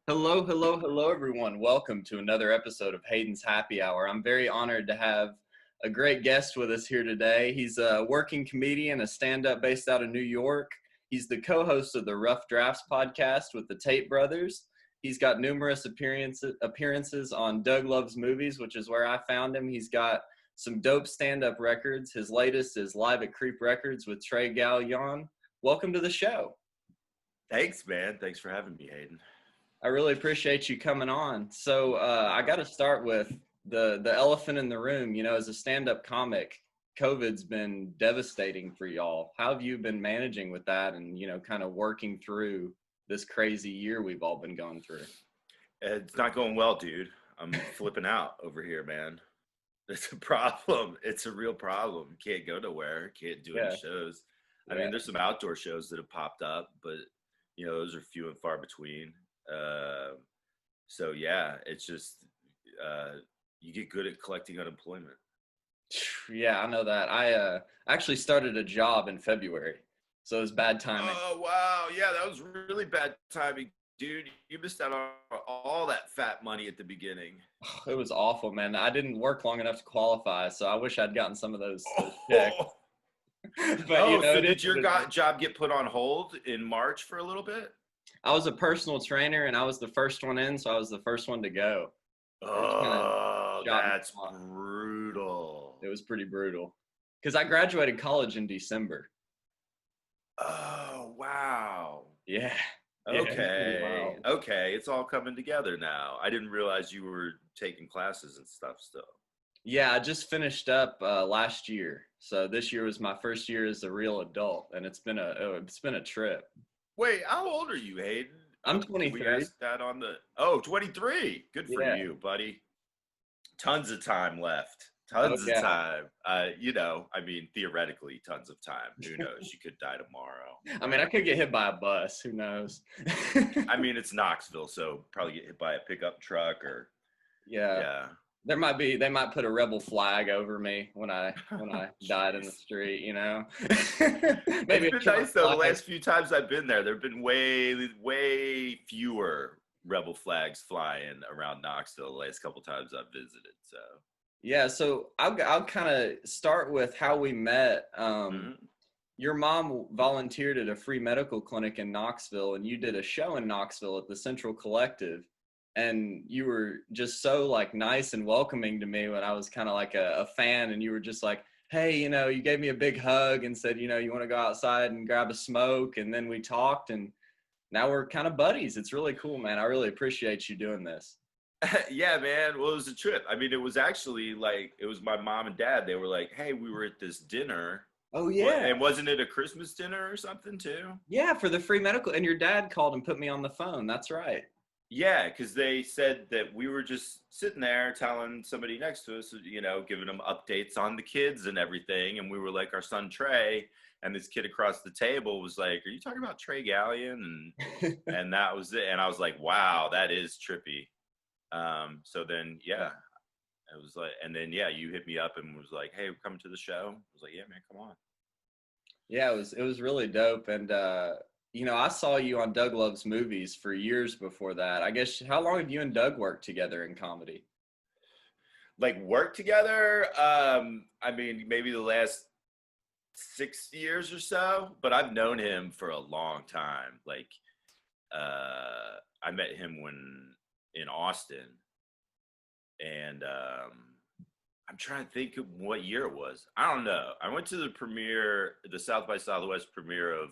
Hello, hello, hello, everyone. Welcome to another episode of Hayden's Happy Hour. I'm very honored to have a great guest with us here today. He's a working comedian, a stand-up based out of New York. He's the co-host of the Rough Drafts podcast with the Tate brothers. He's got numerous appearances on Doug Loves Movies, which is where I found him. He's got some dope stand-up records. His latest is Live at Creep Records with Trey Galyon. Welcome to the show. Thanks, man. Thanks for having me, Hayden. I really appreciate you coming on. So I got to start with the elephant in the room. You know, as a stand-up comic, COVID's been devastating for y'all. How have you been managing with that and, kind of working through this crazy year we've all been going through? It's not going well, dude. I'm flipping out over here, man. It's a problem. It's a real problem. Can't go nowhere. Can't do any shows. I mean, there's some outdoor shows that have popped up, but, those are few and far between. So yeah, it's just you get good at collecting unemployment. Yeah, I know that. I actually started a job in February, so it was bad timing. Oh wow, yeah, that was really bad timing, dude. You missed out on all that fat money at the beginning. It was awful, man. I didn't work long enough to qualify, so I wish I'd gotten some of those checks. But so did your job get put on hold in March for a little bit? I was a personal trainer, and I was the first one in, so I was the first one to go. Oh, that's brutal. It was pretty brutal because I graduated college in December. Oh, wow. Yeah. Okay. Okay. It's all coming together now. I didn't realize you were taking classes and stuff still. Yeah, I just finished up last year. So this year was my first year as a real adult, and it's been a trip. Wait, how old are you, Hayden? I'm 23. We asked that on the 23. Good for you, buddy. Tons of time left. Tons of time. I mean, theoretically, tons of time. Who knows? You could die tomorrow. I mean, I could get hit by a bus. Who knows? I mean, it's Knoxville, so probably get hit by a pickup truck or. Yeah. They might put a rebel flag over me when I died in the street, Maybe it's been nice though. The last few times I've been there, there've been way fewer rebel flags flying around Knoxville the last couple times I've visited. So yeah, so I'll kind of start with how we met. Your mom volunteered at a free medical clinic in Knoxville, and you did a show in Knoxville at the Central Collective. And you were just so like nice and welcoming to me when I was kind of like a fan, and you were just like, hey, you gave me a big hug and said, you want to go outside and grab a smoke. And then we talked, and now we're kind of buddies. It's really cool, man. I really appreciate you doing this. Yeah, man. Well, it was a trip. I mean, it was actually like, it was my mom and dad. They were like, hey, we were at this dinner. Oh, yeah. And wasn't it a Christmas dinner or something too? Yeah, for the free medical. And your dad called and put me on the phone. That's right. Yeah, because they said that we were just sitting there telling somebody next to us, giving them updates on the kids and everything. And we were like, our son Trey, and this kid across the table was like, are you talking about Trey Galyon? And that was it. And I was like, wow, that is trippy. So then, yeah, it was like, and then, yeah, you hit me up and was like, hey, we're coming to the show. I was like, yeah, man, come on. Yeah, it was really dope. And, I saw you on Doug Loves Movies for years before that. I guess, how long have you and Doug worked together in comedy? Like work together? I mean, maybe the last 6 years or so, but I've known him for a long time. Like, I met him in Austin, and I'm trying to think of what year it was. I don't know. I went to the South by Southwest premiere of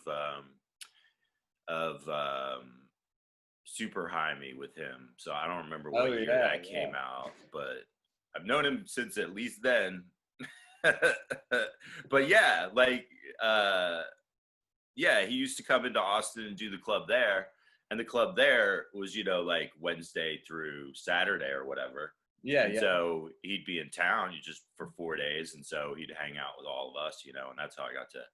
Super High Me with him. So I don't remember what year that came out, but I've known him since at least then. But yeah, like, yeah, he used to come into Austin and do the club there. And the club there was, like Wednesday through Saturday or whatever. Yeah, and so he'd be in town just for 4 days. And so he'd hang out with all of us, and that's how I got to,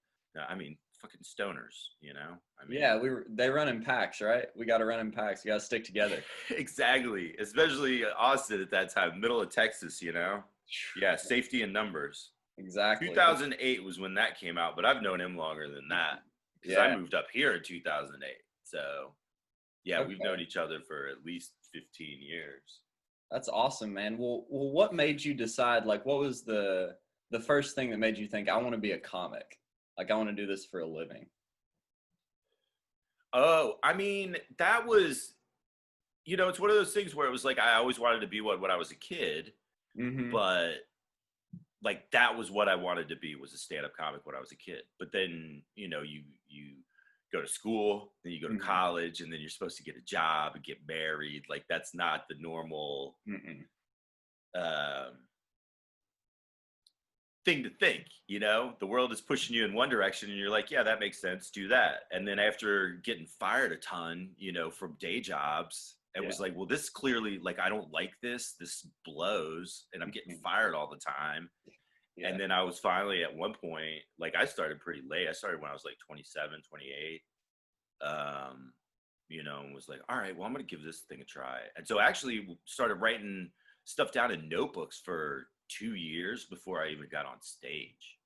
I mean, fucking stoners, I mean, yeah, they run in packs, right? We got to run in packs. You got to stick together. Exactly. Especially Austin at that time, middle of Texas, Yeah, safety in numbers. Exactly. 2008 was when that came out, but I've known him longer than that because I moved up here in 2008. So Yeah, we've known Okay. each other for at least 15 years. That's awesome, man. Well, what made you decide, like, what was the first thing that made you think I want to be a comic? Like, I want to do this for a living. Oh, I mean, that was, it's one of those things where it was like I always wanted to be what when I was a kid, Mm-hmm. but like that was what I wanted to be, was a stand-up comic when I was a kid. But then, you go to school, then you go to Mm-hmm. college, and then you're supposed to get a job and get married. Like that's not the normal Mm-mm. um, thing to think. The world is pushing you in one direction, and you're like, yeah, that makes sense, do that. And then after getting fired a ton, from day jobs, it Yeah. was like, well, this clearly, like, I don't like this blows, and I'm getting Mhm. fired all the time. Yeah. And then I was finally at one point, like, I started pretty late. I started when I was like 27, 28. And was like, all right, well, I'm going to give this thing a try. And so I actually started writing stuff down in notebooks for 2 years before I even got on stage.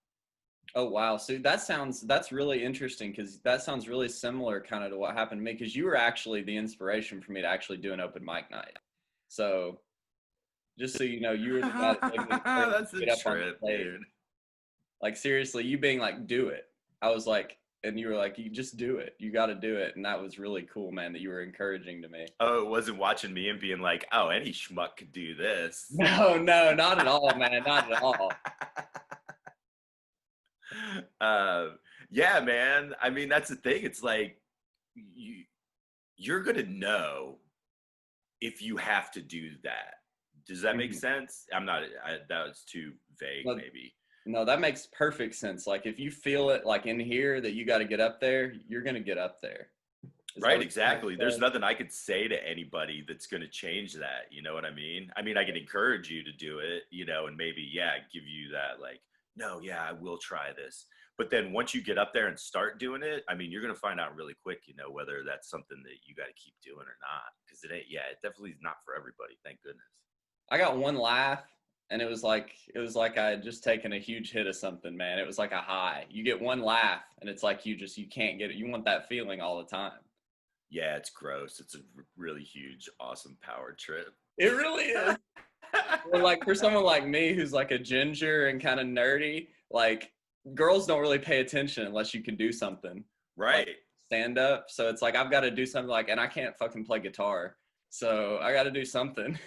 Oh wow. So that's really interesting because that sounds really similar kind of to what happened to me because you were actually the inspiration for me to actually do an open mic night. So just so you know, you were the guy that gave me the courage That's to a get up on trip, stage. dude. Like seriously, you being like, do it. I was like, and you were like, you just do it. You got to do it. And that was really cool, man, that you were encouraging to me. Oh, it wasn't watching me and being like, oh, any schmuck could do this. No, no, not at all, man. Not at all. um, yeah, man. I mean, that's the thing. It's like you're gonna know if you have to do that. Does that make Mhm. sense? That was too vague, No, maybe. no, that makes perfect sense. Like if you feel it like in here that you got to get up there, you're going to get up there. Is that Right, what you're trying exactly. to There's say? nothing I could say to anybody that's going to change that. You know what I mean? I mean, I can encourage you to do it, and maybe, yeah, give you that, like, no, yeah, I will try this. But then once you get up there and start doing it, I mean, you're going to find out really quick, whether that's something that you got to keep doing or not. Because it ain't, yeah, it definitely is not for everybody. Thank goodness. I got one laugh and it was like I had just taken a huge hit of something, man. It was like a high. You get one laugh and it's like you can't get it. You want that feeling all the time. Yeah, it's gross. It's a really huge, awesome power trip. It really is. Or like for someone like me who's like a ginger and kind of nerdy, like girls don't really pay attention unless you can do something like Right. stand up. So it's like I've got to do something like, and I can't fucking play guitar, so I got to do something.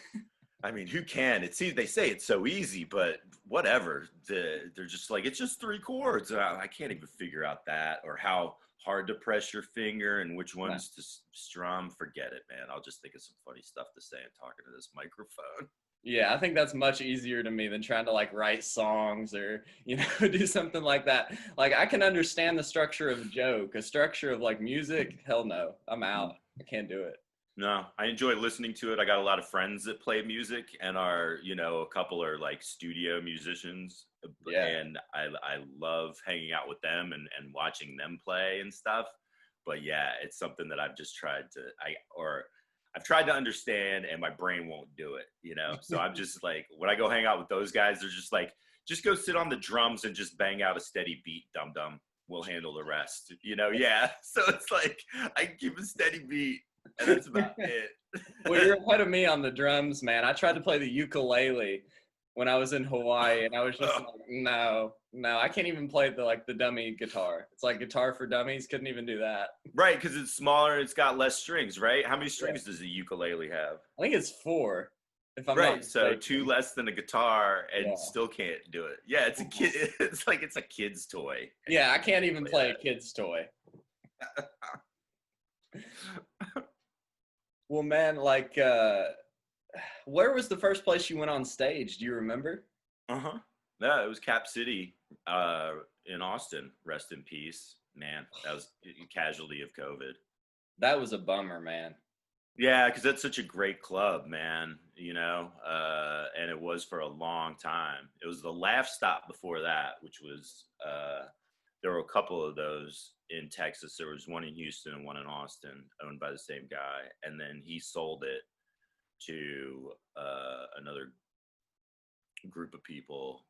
I mean, who can? They say it's so easy, but whatever. They're just like, it's just three chords. I can't even figure out that, or how hard to press your finger and which No. ones to strum. Forget it, man. I'll just think of some funny stuff to say and talking to this microphone. Yeah, I think that's much easier to me than trying to like write songs or do something like that. Like I can understand the structure of a joke, a structure of like music. Hell no, I'm out. I can't do it. No, I enjoy listening to it. I got a lot of friends that play music and are, a couple are like studio musicians, Yeah. and I love hanging out with them and watching them play and stuff. But yeah, it's something that I've just I've tried to understand, and my brain won't do it. So I'm just like, when I go hang out with those guys, they're just like, just go sit on the drums and just bang out a steady beat, dum dum. We'll handle the rest. Yeah. So it's like I can keep a steady beat, and that's about it. Well, you're ahead of me on the drums, man. I tried to play the ukulele when I was in Hawaii, and I was just like, no, no, I can't even play the dummy guitar. It's like Guitar for Dummies. Couldn't even do that. Right, because it's smaller, it's got less strings, right? How many Yeah. strings does a ukulele have? I think it's 4, if I'm not Right, so two mistaken. less than a guitar, and Yeah. still can't do it. Yeah, it's a kid. It's like it's a kid's toy, and Yeah, I you can't can't even play play a kid's toy. that. Well, man, like, where was the first place you went on stage? Do you remember? Uh-huh. Yeah, it was Cap City, in Austin. Rest in peace, man. That was a casualty of COVID. That was a bummer, man. Yeah, because that's such a great club, man. And it was for a long time. It was the Laugh Stop before that, which was there were a couple of those in Texas. There was one in Houston and one in Austin, owned by the same guy, and then he sold it to another group of people.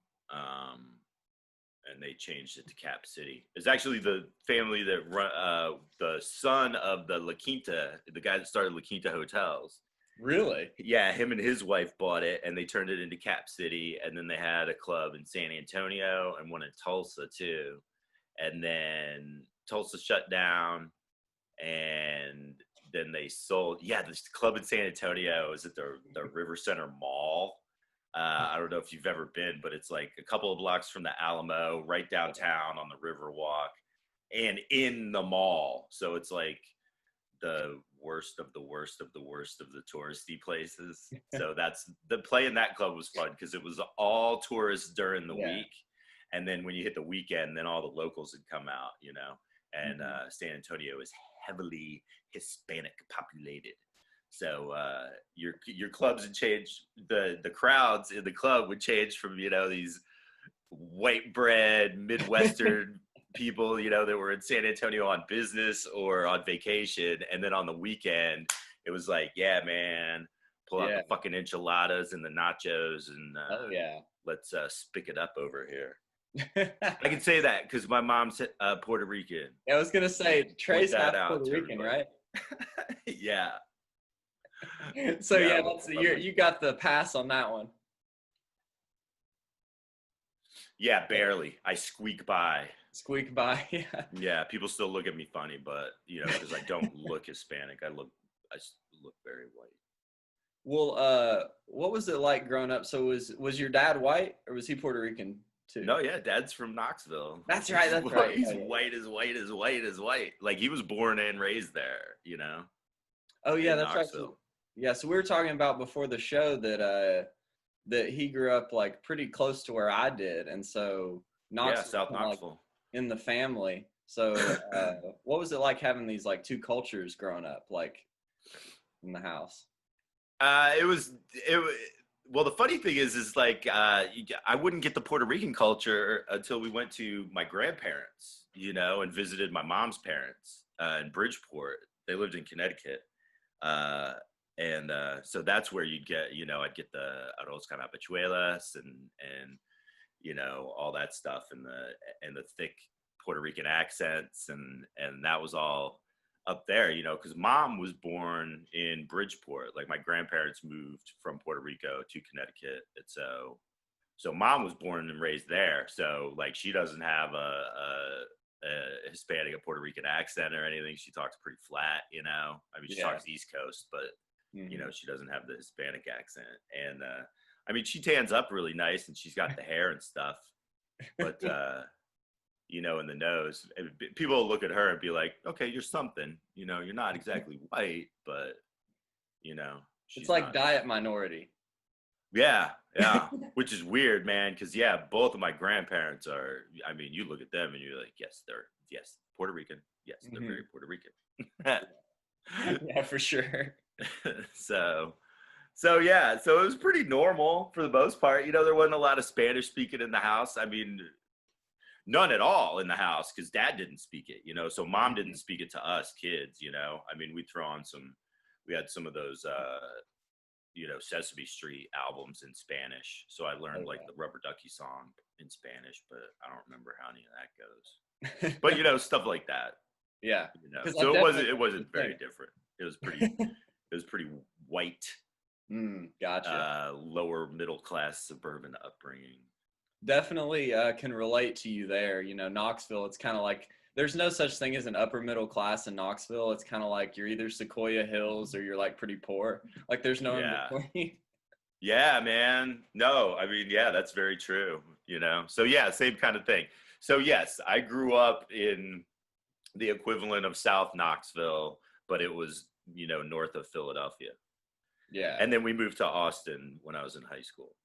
and they changed it to Cap City. It's actually the family that run, the son of the La Quinta, the guy that started La Quinta Hotels. Really? Yeah, him and his wife bought it, and they turned it into Cap City, and then they had a club in San Antonio and one in Tulsa too, and then Tulsa shut down, and then they sold. Yeah, this club in San Antonio is at the River Center Mall. I don't know if you've ever been, but it's like a couple of blocks from the Alamo, right downtown on the Riverwalk, and in the mall. So it's like the worst of the worst of the worst of the touristy places. So that's the play in that club was fun because it was all tourists during the week, and then when you hit the weekend, then all the locals would come out, you know. And San Antonio is heavily Hispanic populated. So your clubs would change. The crowds in the club would change from, you know, these white bread Midwestern people, you know, that were in San Antonio on business or on vacation, and then on the weekend it was like, yeah, man, pull out the fucking enchiladas and the nachos, and let's spick it up over here. I can say that because my mom's Puerto Rican. I was gonna say Trey's half Puerto Rican, right? Yeah. So that's you got the pass on that one. Yeah, barely. I squeak by. Squeak by. Yeah. Yeah, people still look at me funny, but you know, because I don't look Hispanic, I look very white. Well, what was it like growing up? So was your dad white, or was he Puerto Rican too? No, yeah, dad's from Knoxville. That's right. That's right. He's white as white as white as white. Like he was born and raised there, you know. Oh yeah, that's Knoxville. Right. Yeah, so we were talking about before the show that he grew up like pretty close to where I did, and so Knoxville, South Knoxville, like, in the family. So what was it like having these like two cultures growing up, like in the house? Well, the funny thing is like I wouldn't get the Puerto Rican culture until we went to my grandparents, you know, and visited my mom's parents in Bridgeport. They lived in Connecticut. And so that's where you'd get, you know, I'd get the arroz con habichuelas and you know, all that stuff, and the thick Puerto Rican accents, and that was all up there, you know, because mom was born in Bridgeport. Like my grandparents moved from Puerto Rico to Connecticut, and so mom was born and raised there. So like she doesn't have a Hispanic or Puerto Rican accent or anything. She talks pretty flat, you know. I mean, she talks East Coast, but you know, she doesn't have the Hispanic accent. And I mean, she tans up really nice, and she's got the hair and stuff. But you know, in the nose, people will look at her and be like, "Okay, you're something. You know, you're not exactly white, but you know, it's like diet minority." Yeah, which is weird, man. Because both of my grandparents are. I mean, you look at them and you're like, yes, they're Puerto Rican. Yes, they're very Puerto Rican. Yeah, for sure. So it was pretty normal for the most part. You know, there wasn't a lot of Spanish speaking in the house. I mean, none at all in the house because dad didn't speak it. You know, so mom didn't speak it to us kids. You know, I mean, we had some of those. You know, Sesame Street albums in Spanish. So I learned like the Rubber Ducky song in Spanish, but I don't remember how any of that goes. But you know, stuff like that. Yeah. You know? So it wasn't very different. It was pretty white. Gotcha. Lower middle class suburban upbringing. Definitely can relate to you there. You know, Knoxville, it's kind of like there's no such thing as an upper middle class in Knoxville. It's kind of like you're either Sequoia Hills or you're like pretty poor. Like there's no in between. Yeah, man. No, I mean, that's very true. You know, so same kind of thing. So yes, I grew up in the equivalent of South Knoxville, but it was, you know, north of Philadelphia. Yeah. And then we moved to Austin when I was in high school.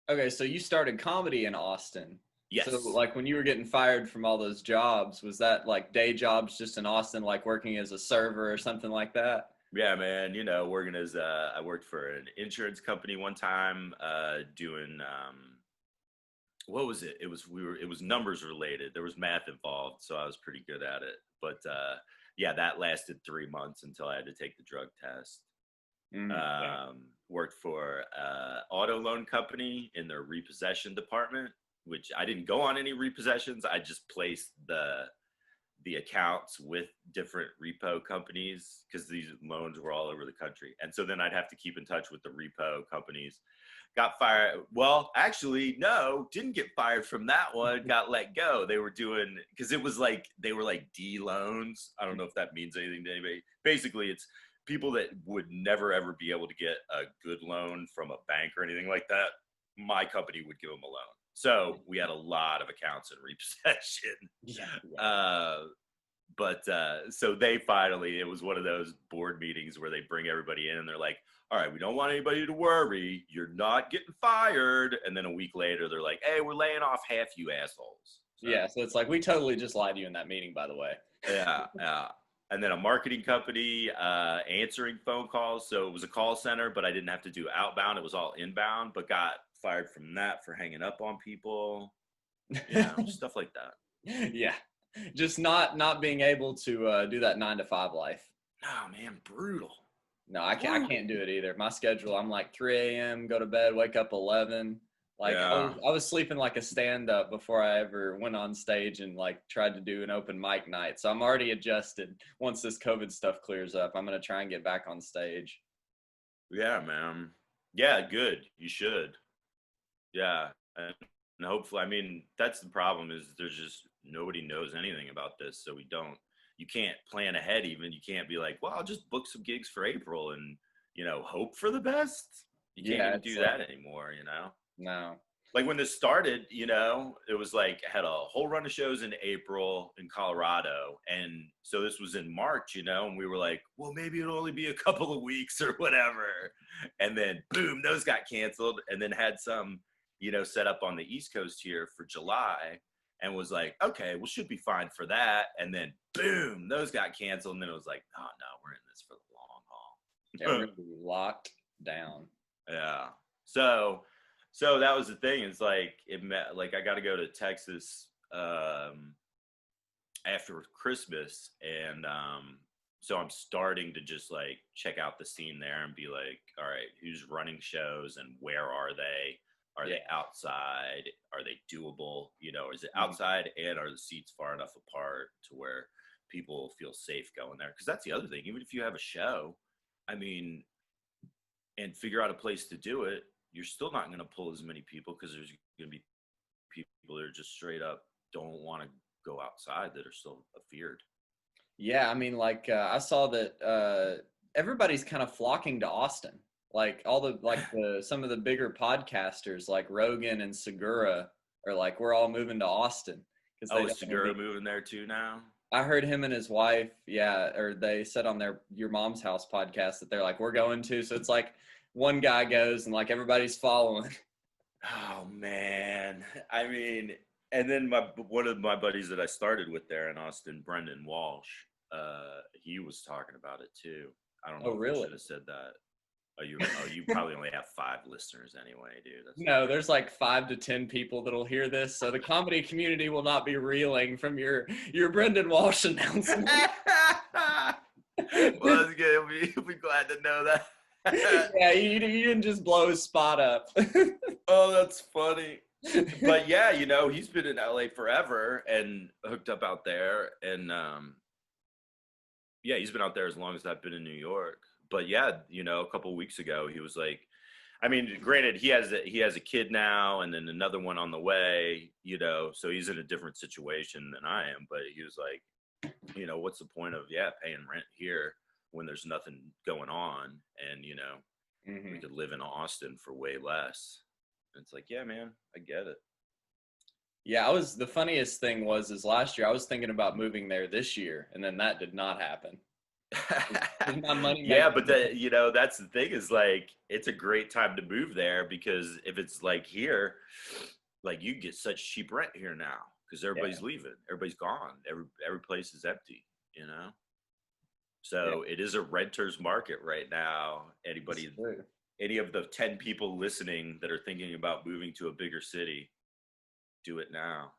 Okay, so you started comedy in Austin. Yes. So, like, when you were getting fired from all those jobs, was that, like, day jobs just in Austin, like working as a server or something like that? Yeah, man. You know, working as I worked for an insurance company one time, doing what was it? It was numbers related. There was math involved, so I was pretty good at it. But that lasted 3 months until I had to take the drug test. Worked for auto loan company in their repossession department. which I didn't go on any repossessions. I just placed the accounts with different repo companies because these loans were all over the country. And so then I'd have to keep in touch with the repo companies. Got fired. Well, actually, no, didn't get fired from that one. Got let go. They were doing, because it was like, they were like D loans. I don't know if that means anything to anybody. Basically, it's people that would never, ever be able to get a good loan from a bank or anything like that. My company would give them a loan. So we had a lot of accounts in repossession. Yeah. So they finally, it was one of those board meetings where they bring everybody in and they're like, all right, we don't want anybody to worry. You're not getting fired. And then a week later, they're like, hey, we're laying off half you assholes. So, yeah. So it's like, we totally just lied to you in that meeting, by the way. Yeah. And then a marketing company answering phone calls. So it was a call center, but I didn't have to do outbound. It was all inbound, but got fired from that for hanging up on people. Stuff like that. Yeah. Just not being able to do that 9 to 5 life. Oh man, brutal. No, I can't do it either. My schedule, I'm like 3 a.m., go to bed, wake up 11. Like I was sleeping like a stand-up before I ever went on stage and like tried to do an open mic night. So I'm already adjusted. Once this COVID stuff clears up, I'm going to try and get back on stage. Yeah, man. Yeah, good. You should. Yeah. And hopefully, I mean, that's the problem is there's just nobody knows anything about this. So you can't plan ahead even. You can't be like, well, I'll just book some gigs for April and, hope for the best. You can't even do that anymore, No. Like when this started, it was like I had a whole run of shows in April in Colorado. And so this was in March, and we were like, well, maybe it'll only be a couple of weeks or whatever. And then boom, those got canceled, and then had some, set up on the East Coast here for July, and was like, okay, well, should be fine for that. And then boom, those got canceled. And then it was like, oh no, we're in this for the long haul. Yeah, we're gonna be locked down. Yeah. So that was the thing. It's like I got to go to Texas after Christmas, and so I'm starting to just like check out the scene there and be like, all right, who's running shows and where are they? Are they outside? Are they doable? Is it outside and are the seats far enough apart to where people feel safe going there? Because that's the other thing. Even if you have a show, I mean, and figure out a place to do it, you're still not going to pull as many people because there's going to be people that are just straight up don't want to go outside that are still afeared. Yeah, I mean, like I saw that everybody's kind of flocking to Austin. Like some of the bigger podcasters like Rogan and Segura are like, we're all moving to Austin. Is Segura moving there too now? I heard him and his wife, or they said on their Your Mom's House podcast that they're like, we're going to. So it's like one guy goes and like everybody's following. Oh man. I mean, and then one of my buddies that I started with there in Austin, Brendan Walsh, he was talking about it too. I don't know if I should have said that. You probably only have 5 listeners anyway, dude. No, there's like 5 to 10 people that'll hear this, so the comedy community will not be reeling from your Brendan Walsh announcement. Well, that's good. He'll be glad to know that. Yeah, you didn't just blow his spot up. Oh, that's funny. But yeah, he's been in LA forever and hooked up out there, and he's been out there as long as I've been in New York. But yeah, a couple of weeks ago, he was like, I mean, granted, he has a kid now, and then another one on the way, so he's in a different situation than I am. But he was like, what's the point of paying rent here when there's nothing going on, and we could live in Austin for way less. And it's like, yeah, man, I get it. Yeah, the funniest thing is last year I was thinking about moving there this year, and then that did not happen. My money but that's the thing is like it's a great time to move there because if it's like here, like you get such cheap rent here now because everybody's leaving, everybody's gone, every place is empty, so it is a renter's market right now. Any of the 10 people listening that are thinking about moving to a bigger city, do it now.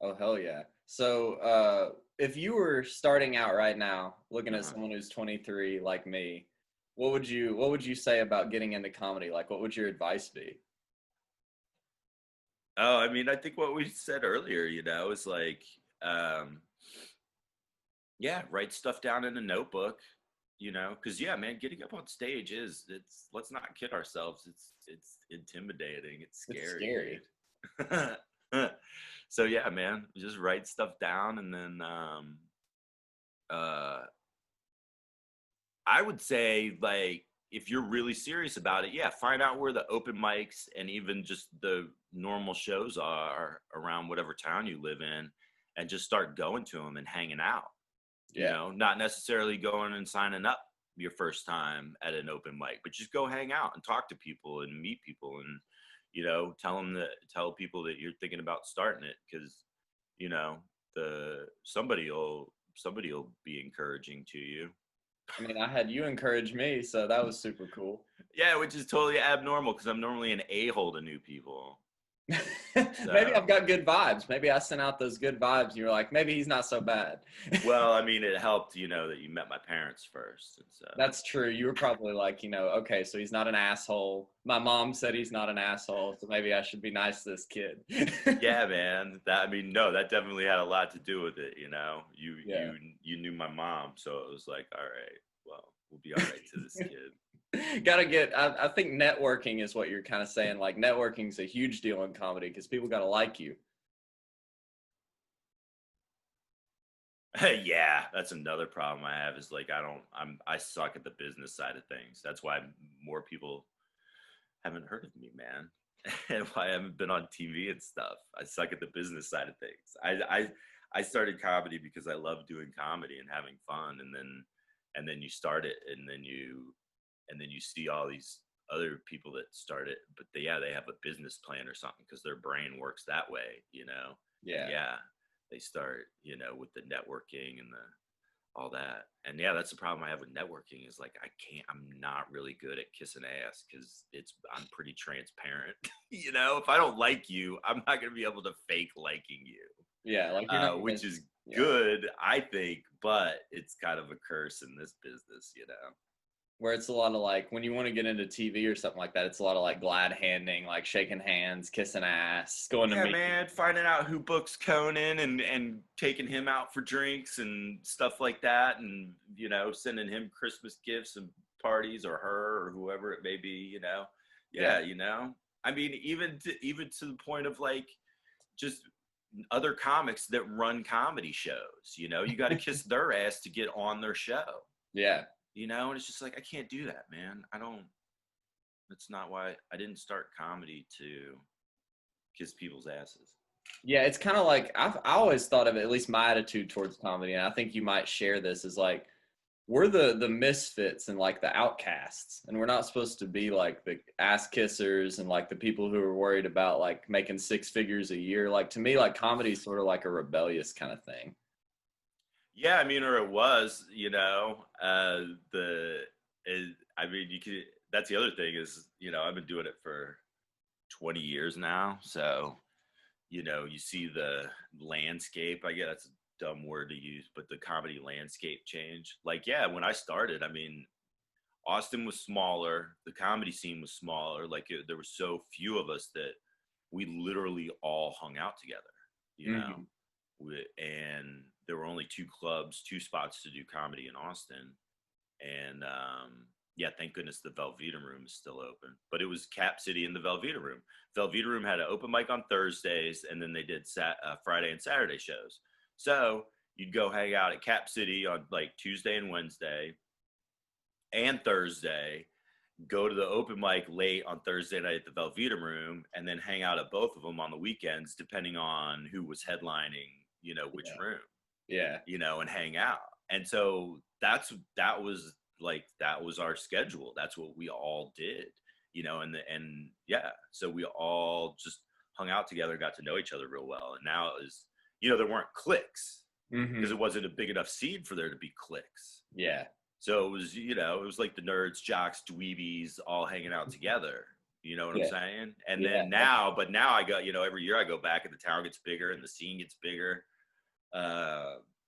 Oh hell yeah. So if you were starting out right now looking at someone who's 23 like me, what would you say about getting into comedy? Like what would your advice be? Oh, I mean, I think what we said earlier, is like, yeah, write stuff down in a notebook, because yeah, man, getting up on stage let's not kid ourselves, it's intimidating, it's It's scary, scary. dude. So yeah, man, just write stuff down, and then uh, I would say, like, if you're really serious about it, yeah, find out where the open mics and even just the normal shows are around whatever town you live in, and just start going to them and hanging out. Yeah. Not necessarily going and signing up your first time at an open mic, but just go hang out and talk to people and meet people, and tell people that you're thinking about starting it, because you know somebody will be encouraging to you. I mean, I had you encourage me, so that was super cool. Yeah, which is totally abnormal because I'm normally an a-hole to new people. Maybe I've So, got good vibes. Maybe I sent out those good vibes and you're like, maybe he's not so bad. well, I mean, it helped, that you met my parents first. And so, That's true. You were probably like, okay, so he's not an asshole. My mom said he's not an asshole, so maybe I should be nice to this kid. yeah, man. No, that definitely had a lot to do with it. You Yeah. knew my mom, so it was like, all right, well, we'll be all right to this kid. I think networking is what you're kind of saying. Like networking is a huge deal in comedy because people got to like you. Yeah, that's another problem I have, is like I suck at the business side of things. That's why more people haven't heard of me, man. And why I haven't been on TV and stuff. I suck at the business side of things. I started comedy because I love doing comedy and having fun, and then you start it, and then you see all these other people that start it, but they have a business plan or something because their brain works that way. Yeah. Yeah, they start, with the networking and the all that. And yeah, that's the problem I have with networking, is like I'm not really good at kissing ass because I'm pretty transparent. If I don't like you, I'm not gonna be able to fake liking you. Yeah. Like you're not gonna, Which is yeah. good, I think, but it's kind of a curse in this business. Where it's a lot of like when you want to get into TV or something like that, it's a lot of like glad handing, like shaking hands, kissing ass, going to Yeah, meet. man, finding out who books Conan, and taking him out for drinks and stuff like that, and sending him Christmas gifts and parties, or her, or whoever it may be. Yeah. Yeah. I mean, even to the point of like just other comics that run comedy shows. You got to kiss their ass to get on their show. Yeah. And it's just like, I can't do that, man. I don't. That's not why I didn't start comedy, to kiss people's asses. Yeah, it's kind of like I always thought of it, at least my attitude towards comedy, and I think you might share this, is like we're the misfits and like the outcasts, and we're not supposed to be like the ass kissers and like the people who are worried about like making six figures a year. Like to me, like comedy is sort of like a rebellious kind of thing. Yeah, I mean, or it was, I mean, you could. That's the other thing is, I've been doing it for 20 years now, so you see the landscape. I guess that's a dumb word to use, but the comedy landscape change. Like, yeah, when I started, I mean, Austin was smaller, the comedy scene was smaller. Like, there were so few of us that we literally all hung out together. You know, Mm-hmm. and there were only two spots to do comedy in Austin, and yeah, thank goodness the Velveeta Room is still open. But it was Cap City in the Velveeta Room. Velveeta Room had an open mic on Thursdays, and then they did Friday and Saturday shows. So you'd go hang out at Cap City on like Tuesday and Wednesday and Thursday, go to the open mic late on Thursday night at the Velveeta Room, and then hang out at both of them on the weekends, depending on who was headlining, which Yeah. room, Yeah. and hang out. And so that was our schedule. That's what we all did, and yeah, so we all just hung out together, got to know each other real well. And now it was, there weren't cliques because Mm-hmm. it wasn't a big enough scene for there to be cliques. Yeah. So it was like the nerds, jocks, dweebies all hanging out together. You know what I'm Yeah. saying? And Yeah. then but now I got, every year I go back and the town gets bigger and the scene gets bigger.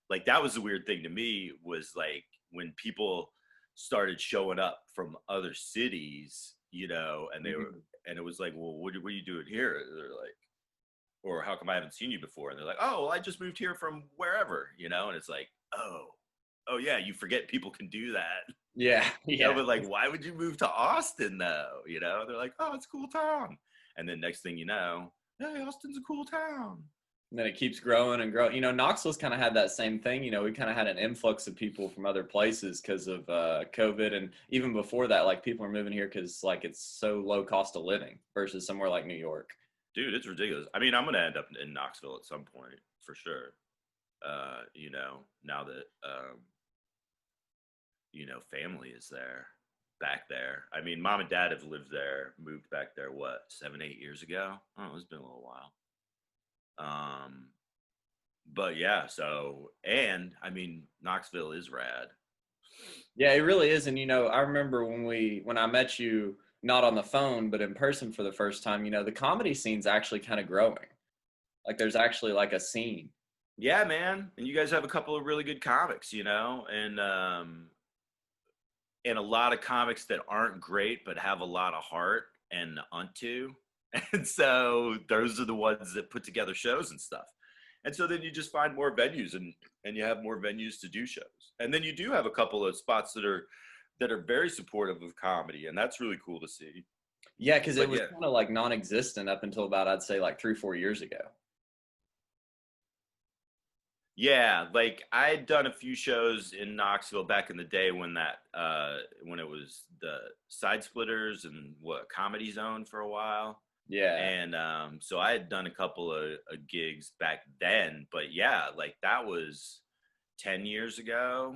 Like that was the weird thing to me, was like when people started showing up from other cities, and they were, Mhm. and it was like, well, what are you doing here? They're like, or how come I haven't seen you before? And they're like, oh, well, I just moved here from wherever, you know? And it's like, oh yeah, you forget people can do that. Yeah. You know, but like, why would you move to Austin though? You know, they're like, oh, it's a cool town. And then next thing you know, hey, Austin's a cool town. And then it keeps growing and growing. You know, Knoxville's kind of had that same thing. You know, we kind of had an influx of people from other places because of COVID. And even before that, like people are moving here because like it's so low cost of living versus somewhere like New York. Dude, it's ridiculous. I mean, I'm going to end up in Knoxville at some point for sure. You know, now that, you know, family is there, back there. I mean, mom and dad have lived there, moved back there, what, 7-8 years ago? Oh, it's been a little while. But yeah, so, and I mean, Knoxville is rad. Yeah, it really is. And, you know, I remember when I met you, not on the phone, but in person for the first time, you know, the comedy scene's actually kind of growing. Like there's actually like a scene. Yeah, man. And you guys have a couple of really good comics, you know, and a lot of comics that aren't great, but have a lot of heart and unto. And so those are the ones that put together shows and stuff. And so then you just find more venues and you have more venues to do shows. And then you do have a couple of spots that are very supportive of comedy. And that's really cool to see. Yeah, because it was kind of like non-existent up until about, I'd say like 3-4 years ago. Yeah, like I'd done a few shows in Knoxville back in the day when it was the Side Splitters and Comedy Zone for a while. Yeah. And so I had done a couple of gigs back then, but yeah, like that was 10 years ago,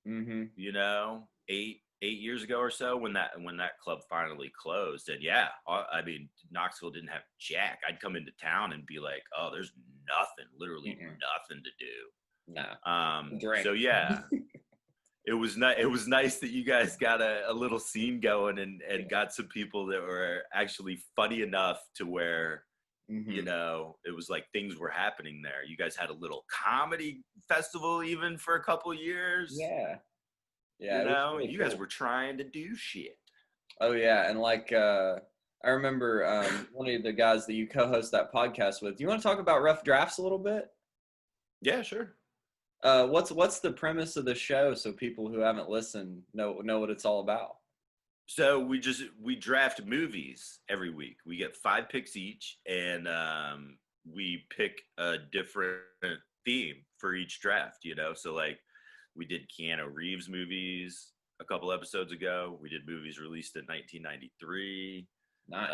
you know, eight years ago or so when that club finally closed. And yeah, I mean, Knoxville didn't have jack. I'd come into town and be like, oh, there's literally nothing to do. No. So yeah, it was nice that you guys got a little scene going and got some people that were actually funny enough to where, you know, it was like things were happening there. You guys had a little comedy festival even for a couple years. Yeah. Yeah. You know, really you guys were trying to do shit. Oh yeah. And like, I remember one of the guys that you co-host that podcast with. Do you want to talk about Rough Drafts a little bit? Yeah, sure. What's the premise of the show so people who haven't listened know what it's all about? So we draft movies every week. We get 5 picks each, and we pick a different theme for each draft, you know? So like we did Keanu Reeves movies a couple episodes ago. We did movies released in 1993. Nice.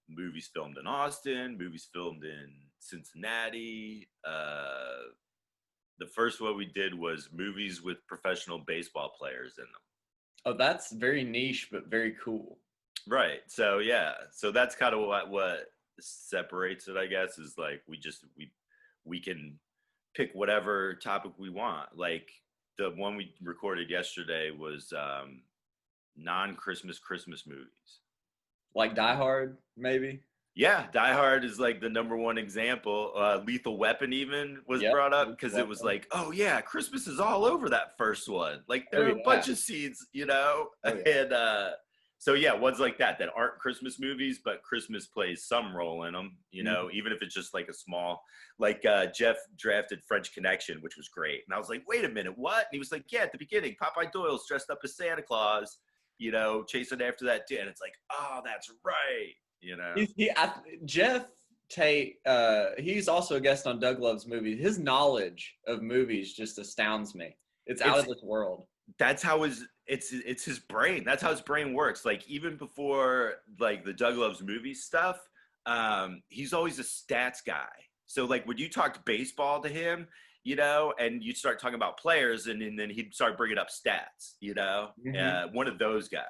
Movies filmed in Austin, movies filmed in Cincinnati. The first one we did was movies with professional baseball players in them. Oh, that's very niche, but very cool. Right. So yeah. So that's kind of what separates it, I guess, is like we can pick whatever topic we want. Like the one we recorded yesterday was non-Christmas movies. Like Die Hard, maybe? Yeah, Die Hard is like the number one example. Lethal Weapon even was brought up because it was like, oh yeah, Christmas is all over that first one. Like there are a bunch of scenes, you know? And so yeah, ones like that aren't Christmas movies, but Christmas plays some role in them, you know, even if it's just like a small, like Jeff drafted French Connection, which was great. And I was like, wait a minute, what? And he was like, yeah, at the beginning, Popeye Doyle's dressed up as Santa Claus, you know, chasing after that dude. And it's like, oh, that's right. You know, Jeff Tate, he's also a guest on Doug Love's Movies. His knowledge of movies just astounds me. It's out of this world. That's how it's his brain. That's how his brain works. Like even before like the Doug Love's Movies stuff, he's always a stats guy. So like when you talked baseball to him, you know, and you start talking about players and then he'd start bringing up stats, you know, one of those guys.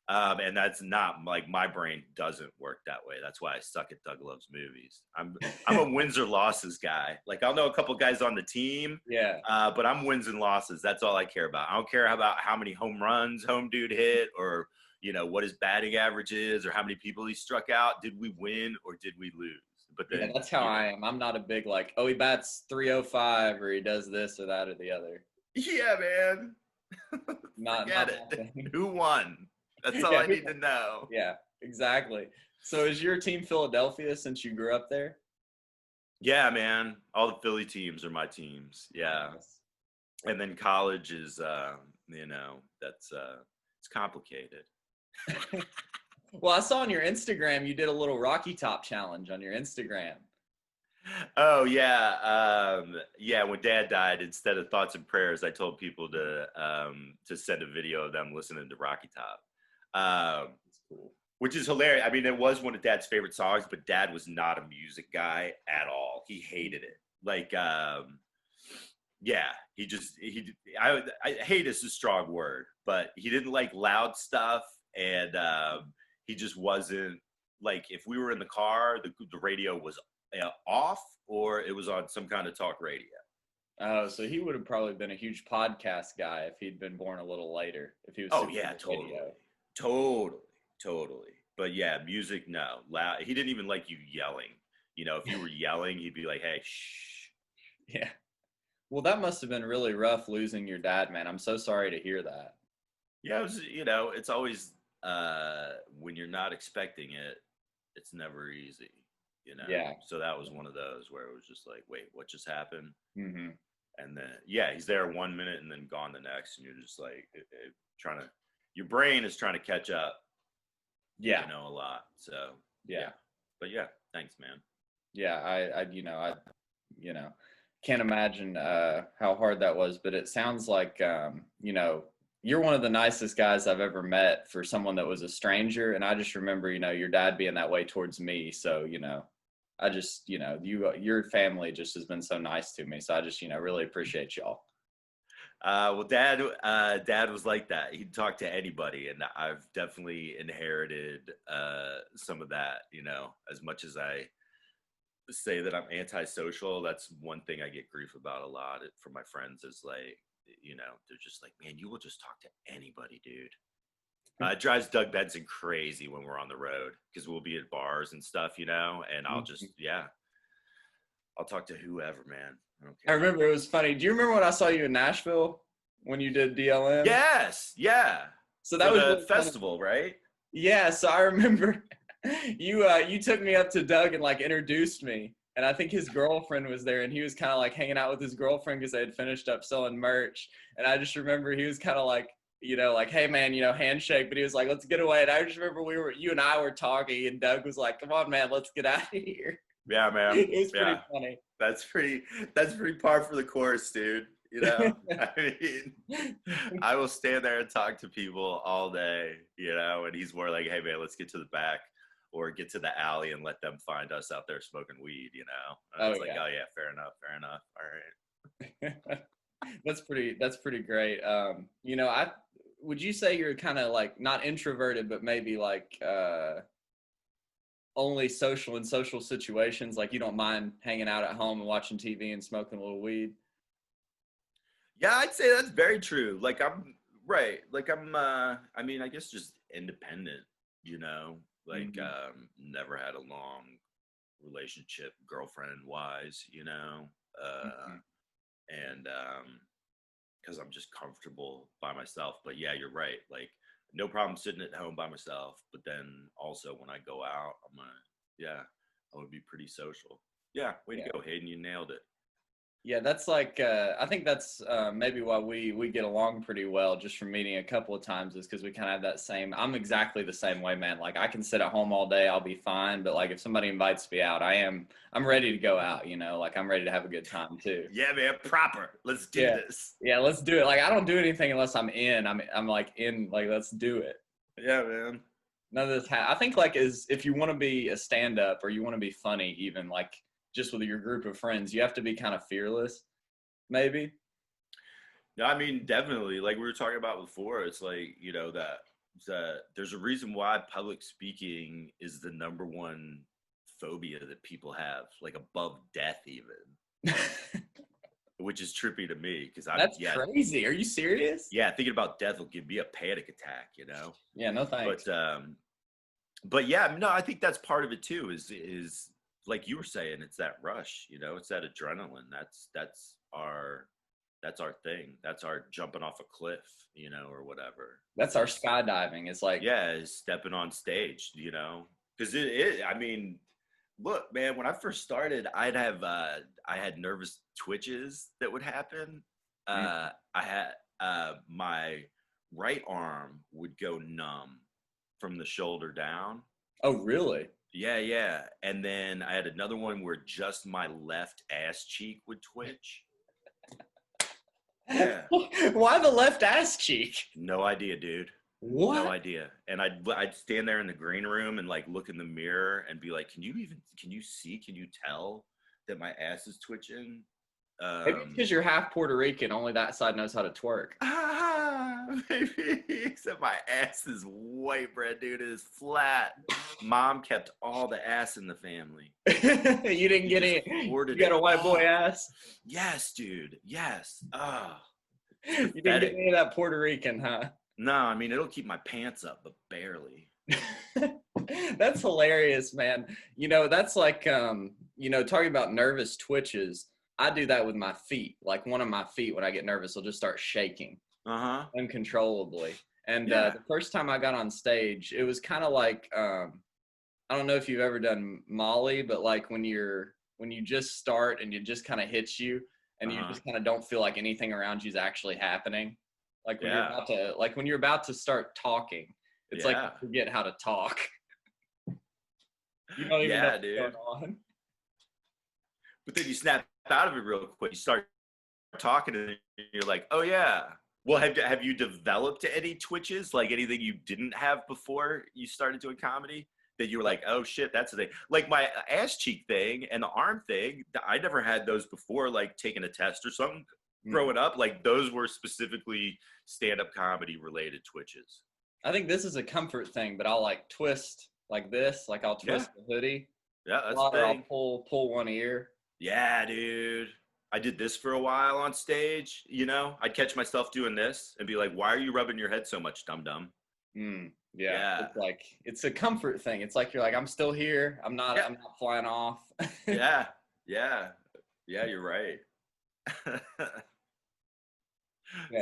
And that's not like my brain doesn't work that way. That's why I suck at Doug Love's Movies. I'm a wins or losses guy. Like I'll know a couple guys on the team. Yeah. But I'm wins and losses. That's all I care about. I don't care about how many home runs home dude hit or, you know, what his batting average is or how many people he struck out. Did we win or did we lose? But then, that's how I am. I'm not a big like, oh, he bats 305 or he does this or that or the other. Yeah, man. Forget it. Who won? That's all I need to know. Yeah, exactly. So is your team Philadelphia since you grew up there? Yeah, man. All the Philly teams are my teams. Yeah. Yes. And then college is, that's, it's complicated. Well, I saw on your Instagram you did a little Rocky Top challenge on your Instagram. Oh yeah, yeah. When Dad died, instead of thoughts and prayers, I told people to send a video of them listening to Rocky Top, That's cool. which is hilarious. I mean, it was one of Dad's favorite songs, but Dad was not a music guy at all. He hated it. Like, yeah, I hate is a strong word, but he didn't like loud stuff, and he just wasn't like if we were in the car, the radio was off or it was on some kind of talk radio. Oh, so he would have probably been a huge podcast guy if he'd been born a little later. If he was Oh super yeah, into totally, radio. totally. But yeah, music, no. Loud. He didn't even like you yelling. You know, if you were yelling, he'd be like, "Hey, shh." Yeah. Well, that must have been really rough losing your dad, man. I'm so sorry to hear that. Yeah, it was, it's always when you're not expecting it, it's never easy. Yeah. So that was one of those where it was just like, wait, what just happened? Mm-hmm. And then yeah, he's there 1 minute and then gone the next, and you're just like trying to, your brain is trying to catch up. Yeah. A lot. So Yeah. but yeah, thanks, man. Yeah. I can't imagine how hard that was, but it sounds like, you're one of the nicest guys I've ever met for someone that was a stranger. And I just remember, your dad being that way towards me. So, I just, your family just has been so nice to me. So I just, really appreciate y'all. Well, Dad was like that. He'd talk to anybody, and I've definitely inherited some of that. As much as I say that I'm antisocial, that's one thing I get grief about a lot from my friends. Is like, they're just like, man, you will just talk to anybody, dude. It drives Doug Benson crazy when we're on the road because we'll be at bars and stuff, and I'll just, I'll talk to whoever, man. I don't care. I remember it was funny. Do you remember when I saw you in Nashville when you did DLM? Yes, yeah. So that For was the really festival, right? Yeah, so I remember you took me up to Doug and like introduced me, and I think his girlfriend was there, and he was kind of like hanging out with his girlfriend because they had finished up selling merch, and I just remember he was kind of like, like, hey man, handshake, but he was like, let's get away, and I just remember you and I were talking, and Doug was like, come on man, let's get out of here. Yeah, man. It was pretty funny. That's pretty par for the course, dude. I mean, I will stand there and talk to people all day, and he's more like, hey man, let's get to the back or get to the alley and let them find us out there smoking weed, And it's like, oh yeah, fair enough. All right. That's pretty great. Would you say you're kind of like not introverted, but maybe like only social in social situations? Like you don't mind hanging out at home and watching TV and smoking a little weed? Yeah, I'd say that's very true. Like I'm right. Like I mean, I guess just independent, like never had a long relationship girlfriend wise, and because I'm just comfortable by myself. But yeah, you're right. Like no problem sitting at home by myself, but then also when I go out, I would be pretty social. Yeah, way to go, Hayden. You nailed it. Yeah, that's like, I think that's maybe why we get along pretty well just from meeting a couple of times is because we kind of have that same, I'm exactly the same way, man. Like I can sit at home all day, I'll be fine. But like if somebody invites me out, I'm ready to go out, like I'm ready to have a good time too. Yeah, man, proper. Let's do this. Yeah, let's do it. Like I don't do anything unless I'm in. I'm like in, like let's do it. Yeah, man. None of this, I think like if you want to be a stand-up or you want to be funny even, like just with your group of friends, you have to be kind of fearless, maybe. Yeah, I mean, definitely. Like we were talking about before, it's like, that there's a reason why public speaking is the number one phobia that people have, like above death even. Which is trippy to me because That's crazy. Are you serious? Yeah, thinking about death will give me a panic attack, Yeah, no thanks. But yeah, no, I think that's part of it too, is like you were saying, it's that rush, it's that adrenaline. That's our thing. That's our jumping off a cliff, or whatever. That's our skydiving. It's like, yeah, is stepping on stage, because I mean, look, man, when I first started, I had nervous twitches that would happen. I had my right arm would go numb from the shoulder down. Oh, really? Yeah, yeah. And then I had another one where just my left ass cheek would twitch. Yeah. Why the left ass cheek? No idea, dude. What? No idea. And I'd stand there in the green room and like look in the mirror and be like, can you tell that my ass is twitching? Maybe it's because you're half Puerto Rican. Only that side knows how to twerk. Maybe. Except my ass is white bread, dude. It is flat. Mom kept all the ass in the family. You didn't get any. You got a white boy ass? Yes, dude. Yes. You didn't get any of that Puerto Rican, huh? No, I mean, it'll keep my pants up, but barely. That's hilarious, man. You know, that's like, you know, talking about nervous twitches. I do that with my feet. Like one of my feet, when I get nervous, will just start shaking uncontrollably. And the first time I got on stage, it was kind of like, I don't know if you've ever done Molly, but like when you just start and it just kind of hits you and you just kind of don't feel like anything around you is actually happening. Like when you're about to start talking, it's like you forget how to talk. You don't even know what's going on. But then you snap out of it real quick. You start talking and you're like, oh yeah. Well, have you developed any twitches, like anything you didn't have before you started doing comedy that you were like, oh shit, that's a thing? Like my ass cheek thing and the arm thing, I never had those before, like taking a test or something growing up. Like those were specifically stand-up comedy related twitches. I think this is a comfort thing, but I'll like twist like this, like I'll twist the hoodie. Yeah, that's the thing. I'll pull one ear. Yeah, dude. I did this for a while on stage, you know? I'd catch myself doing this and be like, why are you rubbing your head so much, dum-dum? Yeah. It's like, it's a comfort thing. It's like, you're like, I'm still here. I'm not flying off. Yeah, you're right.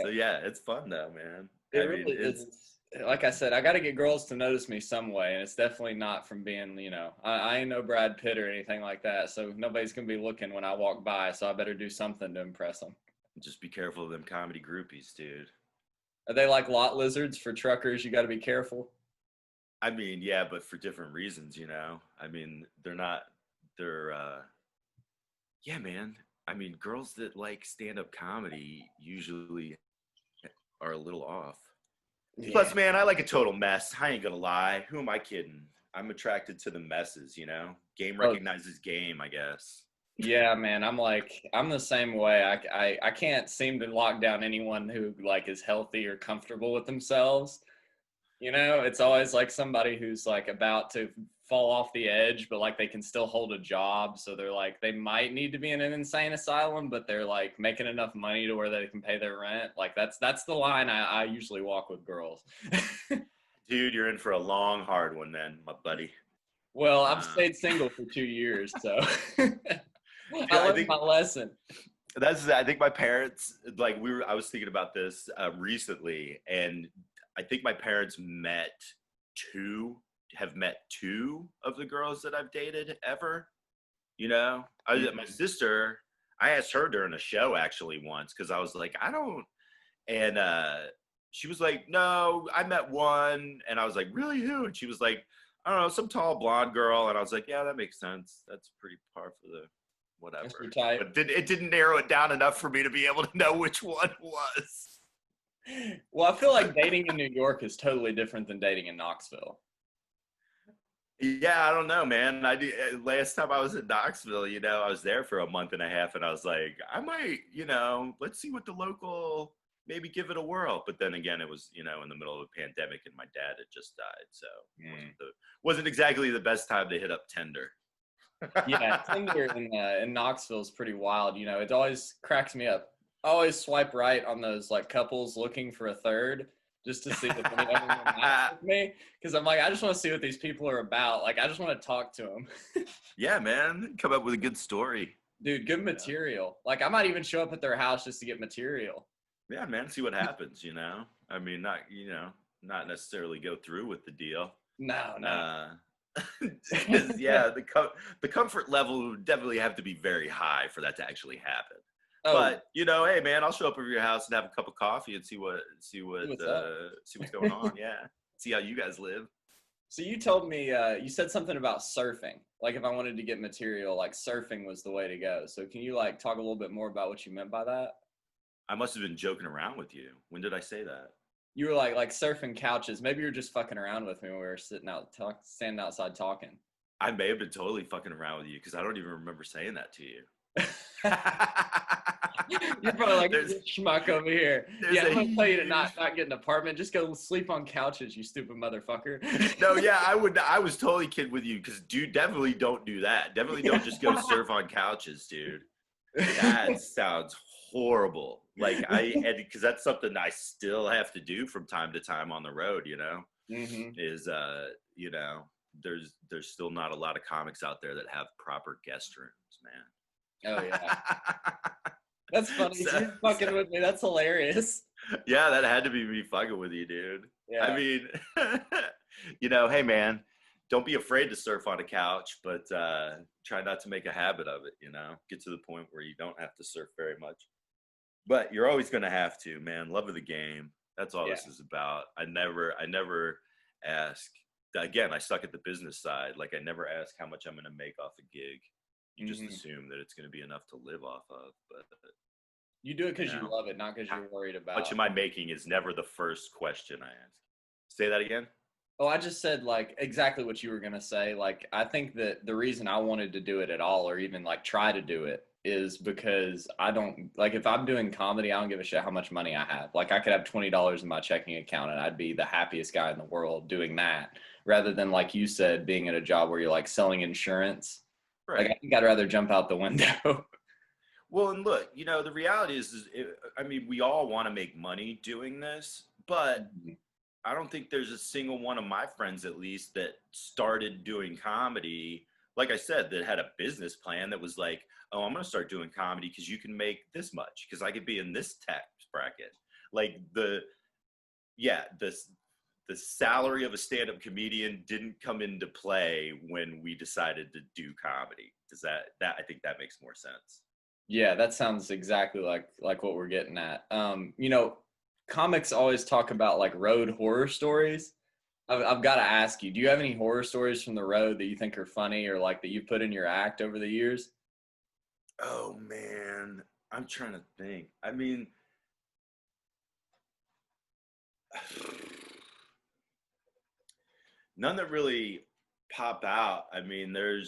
So yeah, it's fun though, man. It really is. Like I said, I got to get girls to notice me some way, and it's definitely not from being, you know, I ain't no Brad Pitt or anything like that, so nobody's going to be looking when I walk by, so I better do something to impress them. Just be careful of them comedy groupies, dude. Are they like lot lizards for truckers? You got to be careful. I mean, yeah, but for different reasons, you know? I mean, yeah, man. I mean, girls that like stand-up comedy usually are a little off. Yeah. Plus, man, I like a total mess. I ain't gonna lie. Who am I kidding? I'm attracted to the messes, you know? Game recognizes game, I guess. Yeah, man. I'm the same way. I can't seem to lock down anyone who like is healthy or comfortable with themselves. You know, it's always like somebody who's like about to fall off the edge, but like they can still hold a job. So they're like, they might need to be in an insane asylum, but they're like making enough money to where they can pay their rent. Like that's the line I usually walk with girls. Dude, you're in for a long, hard one then, my buddy. Well, I've stayed single for 2 years, so I learned my lesson. I think my parents, like I was thinking about this recently, and I think my parents have met two of the girls that I've dated ever. You know, my sister, I asked her during a show actually once because I was like, and she was like, no, I met one, and I was like, really, who? And she was like, I don't know, some tall blonde girl, and I was like, yeah, that makes sense. That's pretty par for the whatever. But it didn't narrow it down enough for me to be able to know which one was. Well, I feel like dating in New York is totally different than dating in Knoxville. Yeah, I don't know, man. Last time I was in Knoxville, you know, I was there for a month and a half, and I was like, I might, you know, let's see what the local, maybe give it a whirl. But then again, it was, you know, in the middle of a pandemic, and my dad had just died, so wasn't exactly the best time to hit up Tinder. Yeah, Tinder in Knoxville is pretty wild. You know, it always cracks me up. I always swipe right on those like couples looking for a third, just to see if anyone will match with me. Because I'm like, I just want to see what these people are about. Like, I just want to talk to them. Yeah, man. Come up with a good story. Dude, good material. Like, I might even show up at their house just to get material. Yeah, man. See what happens, you know? I mean, not necessarily go through with the deal. No. Because the comfort level would definitely have to be very high for that to actually happen. Oh, But hey man, I'll show up over your house and have a cup of coffee and see what's going on. Yeah, see how you guys live. so you told me you said something about surfing. Like if I wanted to get material, like surfing was the way to go. So can you like talk a little bit more about what you meant by that? I must have been joking around with you. When did I say that? You were like surfing couches. Maybe you're just fucking around with me when we were standing outside talking. I may have been totally fucking around with you because I don't even remember saying that to you. You're probably like, schmuck over here. Yeah, I'm gonna tell you to not get an apartment. Just go sleep on couches, you stupid motherfucker. No, yeah, I was totally kidding with you because, dude, definitely don't do that. Definitely don't just go surf on couches, dude. That sounds horrible. Like because that's something I still have to do from time to time on the road. Mm-hmm. Is there's still not a lot of comics out there that have proper guest rooms, man. Oh yeah. That's funny. You're fucking with me. That's hilarious. Yeah, that had to be me fucking with you, dude. Yeah. I mean, hey, man, don't be afraid to surf on a couch, but try not to make a habit of it, Get to the point where you don't have to surf very much. But you're always going to have to, man. Love of the game. That's all this is about. I never ask. Again, I suck at the business side. Like, I never ask how much I'm going to make off a gig. You just assume that it's going to be enough to live off of, but you do it because you love it, not because you're worried about. How much am I making is never the first question I ask. Say that again. Oh, I just said like exactly what you were going to say. Like, I think that the reason I wanted to do it at all, or even like try to do it, is because I don't like, if I'm doing comedy, I don't give a shit how much money I have. Like, I could have $20 in my checking account and I'd be the happiest guy in the world doing that, rather than, like you said, being at a job where you're like selling insurance. Right. Like, I think I'd rather jump out the window. Well, and look, the reality is we all want to make money doing this, but I don't think there's a single one of my friends, at least, that started doing comedy, like I said, that had a business plan that was like, oh, I'm going to start doing comedy because you can make this much, because I could be in this tax bracket. Like the salary of a stand-up comedian didn't come into play when we decided to do comedy. I think that makes more sense. Yeah, that sounds exactly like what we're getting at. Comics always talk about like road horror stories. I've got to ask you, do you have any horror stories from the road that you think are funny, or like that you put in your act over the years? Oh man, I'm trying to think. I mean, none that really pop out. I mean, there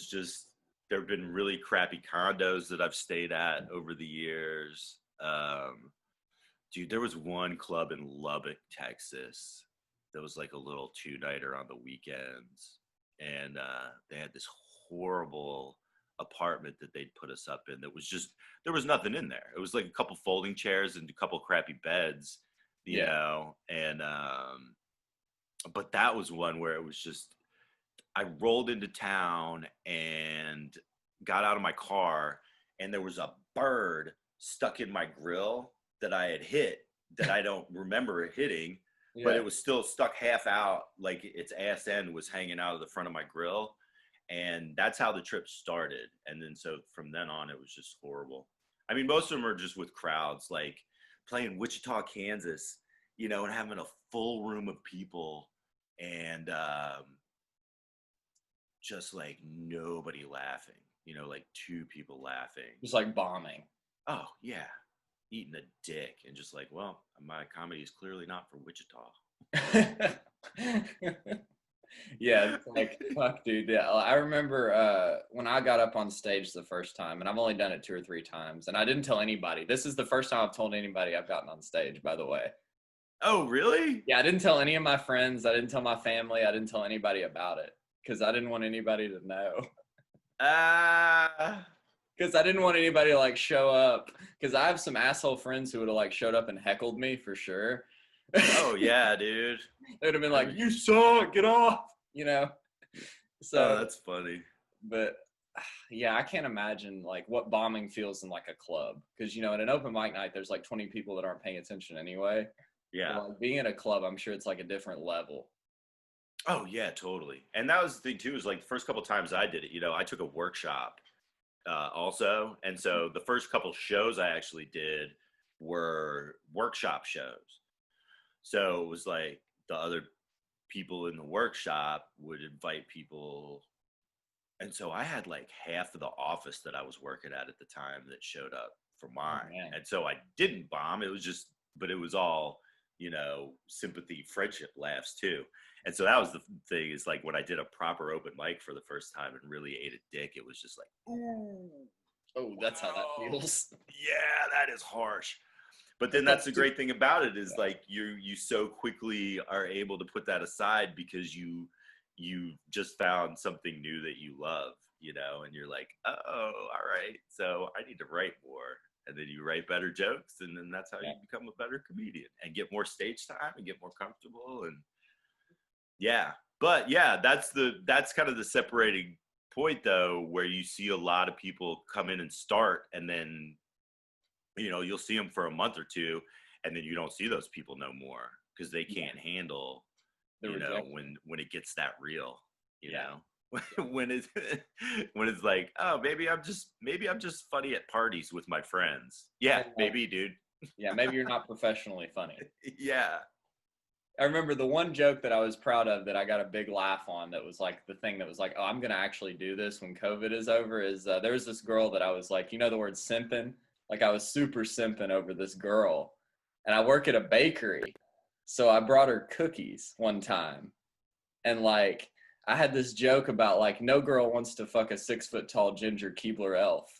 have been really crappy condos that I've stayed at over the years. Dude, there was one club in Lubbock, Texas, that was like a little 2-nighter on the weekends. And they had this horrible apartment that they'd put us up in that was just, there was nothing in there. It was like a couple folding chairs and a couple crappy beds, you know? And, but that was one where it was just, I rolled into town and got out of my car, and there was a bird stuck in my grill that I had hit that I don't remember hitting, but it was still stuck half out, like its ass end was hanging out of the front of my grill. And that's how the trip started. And then so from then on, it was just horrible. I mean, most of them are just with crowds, like playing Wichita, Kansas, and having a full room of people, and just like nobody laughing, like 2 people laughing. Just like bombing. Oh, yeah. Eating a dick and just like, well, my comedy is clearly not for Wichita. Yeah, it's like, fuck, dude. Yeah, I remember when I got up on stage the first time, and I've only done it 2 or 3 times, and I didn't tell anybody. This is the first time I've told anybody I've gotten on stage, by the way. Oh, really? Yeah, I didn't tell any of my friends. I didn't tell my family. I didn't tell anybody about it because I didn't want anybody to know. Because I didn't want anybody to like show up, because I have some asshole friends who would have like showed up and heckled me for sure. Oh yeah, dude. They would have been like, "You suck, get off," So that's funny. But yeah, I can't imagine like what bombing feels in like a club, because in an open mic night there's like 20 people that aren't paying attention anyway. Yeah. But, like, being in a club, I'm sure it's like a different level. Oh yeah, totally. And that was the thing too, is like the first couple times I did it, I took a workshop also. And so the first couple shows I actually did were workshop shows. So it was like the other people in the workshop would invite people. And so I had like half of the office that I was working at the time that showed up for Oh mine. man. And so I didn't bomb. It was just, but it was all, sympathy, friendship, laughs too. And so that was the thing, is like when I did a proper open mic for the first time and really ate a dick, it was just like, ooh, Oh, that's how that wow, feels. yeah, that is harsh. But then But that's that's the good. great thing about it, is like you so quickly are able to put that aside because you just found something new that you love, and you're like, oh, all right, so I need to write more. And then you write better jokes, and then that's how Yeah. you become a better comedian and get more stage time and get more comfortable. And yeah, but yeah, that's kind of the separating point though, where you see a lot of people come in and start, and then you'll see them for a month or two, and then you don't see those people no more because they Yeah. can't handle, The rejection. when it gets that real, you Yeah. know, when it's when it's like, oh, maybe I'm just funny at parties with my friends. Yeah, And like, maybe, dude. yeah, maybe you're not professionally funny. Yeah. I remember the one joke that I was proud of that I got a big laugh on, that was like the thing that was like, oh, I'm going to actually do this when COVID is over, is there was this girl that I was like, the word simping? Like I was super simping over this girl. And I work at a bakery. So I brought her cookies one time. And like I had this joke about like no girl wants to fuck a 6 foot tall ginger Keebler elf.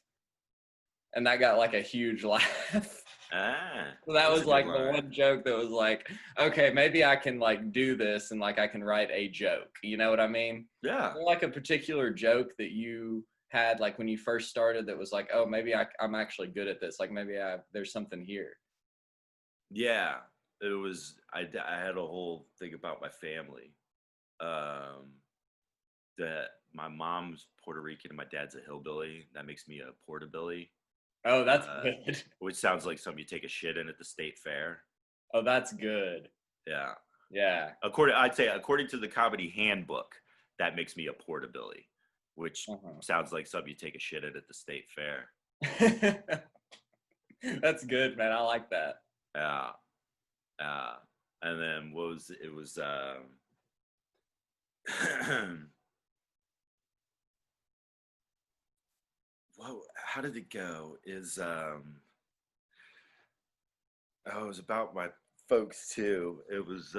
And that got like a huge laugh. So that That's was a good like the line. one joke that was like, okay, maybe I can like do this and like I can write a joke. You know what I mean? Yeah. Like a particular joke that you had like when you first started that was like, oh, maybe I'm actually good at this. Like maybe there's something here. Yeah. It was, I had a whole thing about my family. Um, that my mom's Puerto Rican and my dad's a hillbilly. That makes me a portabilly, Oh, that's uh, good. which sounds like something you take a shit in at the state fair. Oh, that's good. Yeah. Yeah. I'd say according to the comedy handbook, that makes me a portabilly, which Uh-huh. sounds like something you take a shit in at the state fair. That's good, man. I like that. Yeah. Uh, and then what was it was whoa, how did it go? It was about my folks too. It was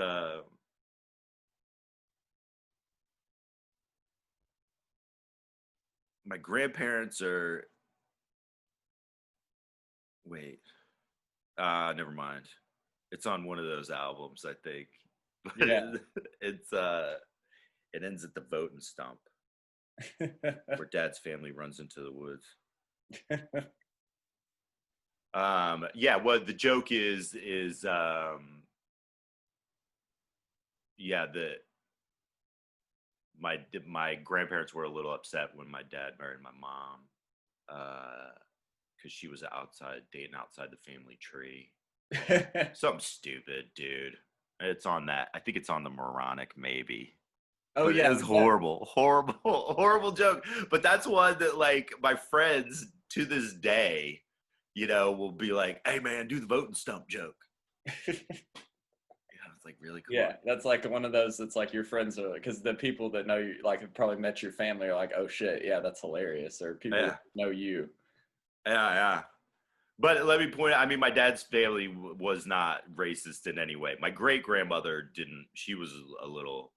my grandparents are, wait, never mind. It's on one of those albums, I think. But Yeah. it's it ends at the voting stump where dad's family runs into the woods. Yeah, what the joke is yeah, my grandparents were a little upset when my dad married my mom, because she was dating outside the family tree. Something stupid, dude. It's on that. I think it's on the moronic, maybe. Oh But yeah, it's horrible, horrible, horrible joke. But that's one that like my friends to this day, will be like, "Hey man, do the voting stump joke." It's like really cool. yeah, that's like one of those that's like your friends are, because the people that know you like have probably met your family are like, oh shit, yeah, that's hilarious. Or people Yeah, that know you. yeah, yeah. But let me point out, I mean, my dad's family was not racist in any way. My great grandmother didn't, she was a little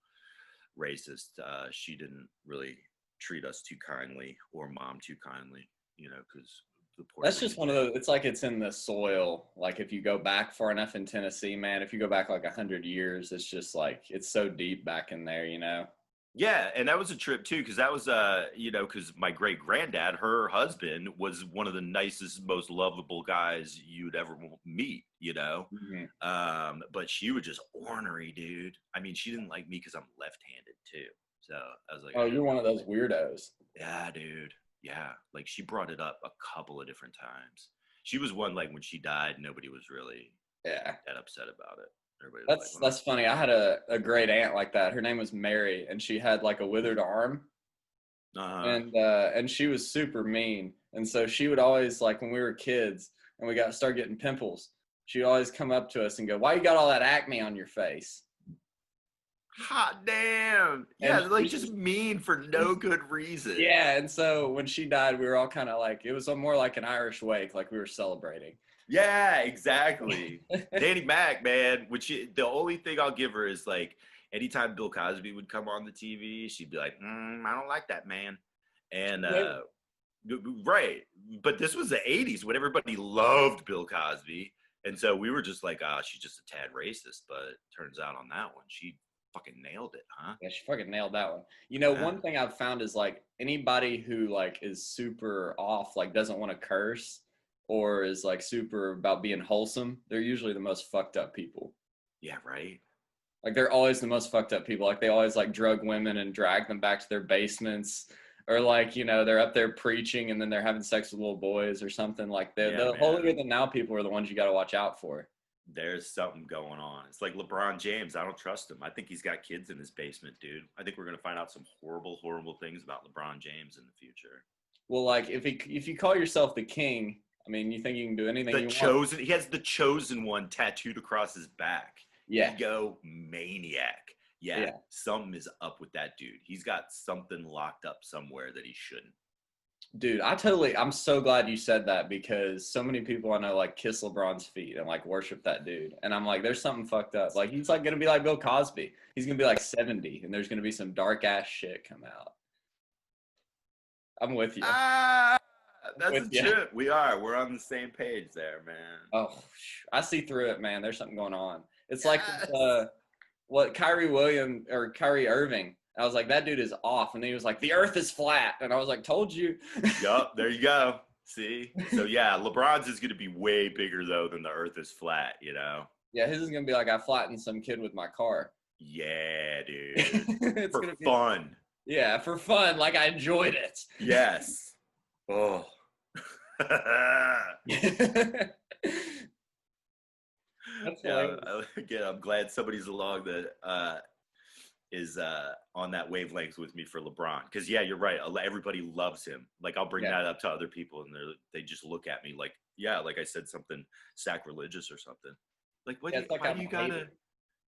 racist. She didn't really treat us too kindly, or mom too kindly, because the Puerto That's just Rican one of thing. those. It's like it's in the soil. Like if you go back far enough in Tennessee, man, if you go back like 100 years, it's just like it's so deep back in there, you know. Yeah, and that was a trip too, because that was because my great granddad, her husband, was one of the nicest, most lovable guys you'd ever meet, Mhm. But she was just ornery, dude. I mean, she didn't like me because I'm left-handed too. So I was like, Oh, you're one of those weirdos. yeah, dude. Yeah. Like she brought it up a couple of different times. She was one, like when she died, nobody was really Yeah. that upset about it. Everybody was like, That's funny. I had a great aunt like that. Her name was Mary, and she had like a withered arm, and she was super mean. And so she would always, like, when we were kids and we start getting pimples, she'd always come up to us and go, "Why you got all that acne on your face?" hot damn. Yeah, And like just mean for no good reason. yeah, and so when she died, we were all kind of like, it was more like an Irish wake, like we were celebrating. Yeah, exactly. Danny Mac, man, the only thing I'll give her is like anytime Bill Cosby would come on the TV, she'd be like, I don't like that man. And right. But this was the 80s when everybody loved Bill Cosby. And so we were just like, she's just a tad racist. But turns out on that one, she fucking nailed it, huh? Yeah, she fucking nailed that one. One thing I've found is like anybody who like is super off, like doesn't want to curse or is like super about being wholesome, they're usually the most fucked up people. Yeah, right. Like they're always the most fucked up people. Like they always like drug women and drag them back to their basements, or like, they're up there preaching and then they're having sex with little boys or something. Like the holier than thou people are the ones you got to watch out for. There's something going on. It's like LeBron James. I don't trust him. I think he's got kids in his basement, dude. I think we're going to find out some horrible, horrible things about LeBron James in the future. Well, like if you call yourself the king, I mean, you think you can do anything you want. He has the chosen one tattooed across his back. Yeah. Ego maniac. Yeah, something is up with that dude. He's got something locked up somewhere that he shouldn't. Dude, I'm so glad you said that because so many people I know like kiss LeBron's feet and like worship that dude. And I'm like, there's something fucked up. Like he's like going to be like Bill Cosby. He's going to be like 70 and there's going to be some dark ass shit come out. I'm with you. That's a trip. We're on the same page there, man. Oh, I see through it, man. There's something going on. It's like what Kyrie Irving. I was like, that dude is off. And then he was like, the earth is flat. And I was like, told you. Yup, there you go. See? So, yeah, LeBron's is going to be way bigger, though, than the earth is flat, Yeah, his is going to be like, I flattened some kid with my car. Yeah, dude. It's for fun. Yeah, for fun. Like, I enjoyed it. Yes. Oh. Again, I'm glad somebody's along that is on that wavelength with me for LeBron. Because yeah, you're right. Everybody loves him. Like I'll bring that up to other people, and they just look at me like, yeah, like I said something sacrilegious or something. Like, why do you gotta?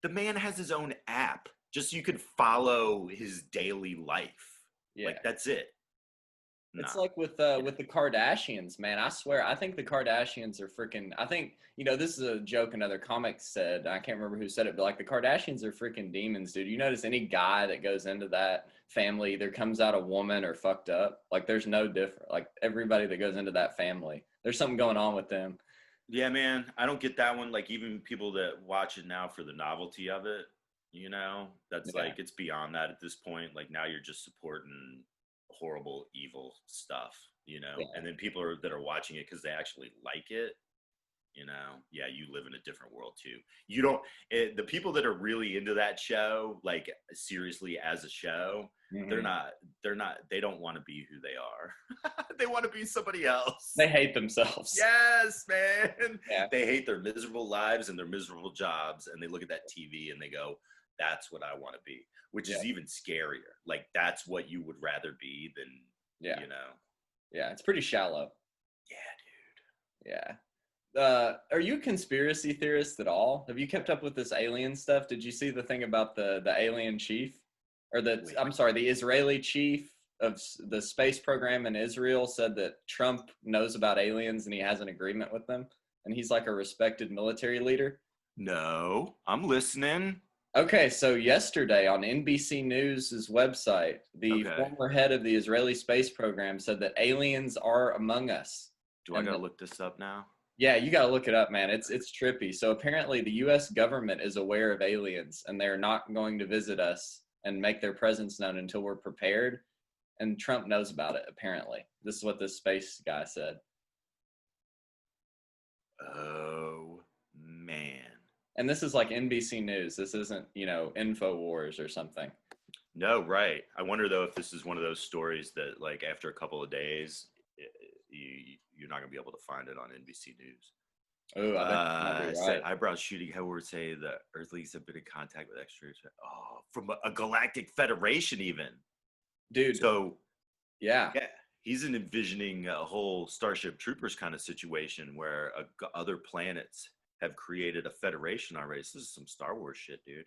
The man has his own app, just so you could follow his daily life. Yeah, like that's it. It's like with the Kardashians, man. I swear, I think the Kardashians are freaking. I think this is a joke another comic said. I can't remember who said it, but like the Kardashians are freaking demons, dude. You notice any guy that goes into that family either comes out a woman or fucked up. Like there's no different. Like everybody that goes into that family, there's something going on with them. Yeah, man. I don't get that one. Like even people that watch it now for the novelty of it, that's like it's beyond that at this point. Like now you're just supporting horrible, evil stuff, and then people that are watching it because they actually like it, you live in a different world too. You don't, the people that are really into that show, like seriously as a show, they don't want to be who they are. They want to be somebody else. They hate themselves. Yes, man. Yeah. They hate their miserable lives and their miserable jobs, and they look at that TV and they go, that's what I want to be, which is even scarier. Like that's what you would rather be than, Yeah, it's pretty shallow. Yeah, dude. Yeah. Are you a conspiracy theorist at all? Have you kept up with this alien stuff? Did you see the thing about the alien chief or the Israeli chief of the space program in Israel said that Trump knows about aliens and he has an agreement with them and he's like a respected military leader? No, I'm listening. Okay, so yesterday on NBC News' website, the former head of the Israeli space program said that aliens are among us. Do I gotta look this up now? Yeah, you gotta look it up, man. It's trippy. So apparently the U.S. government is aware of aliens, and they're not going to visit us and make their presence known until we're prepared. And Trump knows about it, apparently. This is what this space guy said. Oh, man. And this is like NBC News. This isn't, InfoWars or something. No, right. I wonder, though, if this is one of those stories that, like, after a couple of days, you're not going to be able to find it on NBC News. Oh, I think that might be Said right. eyebrow shooting. How would say the Earthlings have been in contact with extraterrestrials? Oh, from a galactic federation, even. Dude, So yeah. yeah, he's envisioning a whole Starship Troopers kind of situation where other planets have created a federation already. So this is some Star Wars shit, dude. Is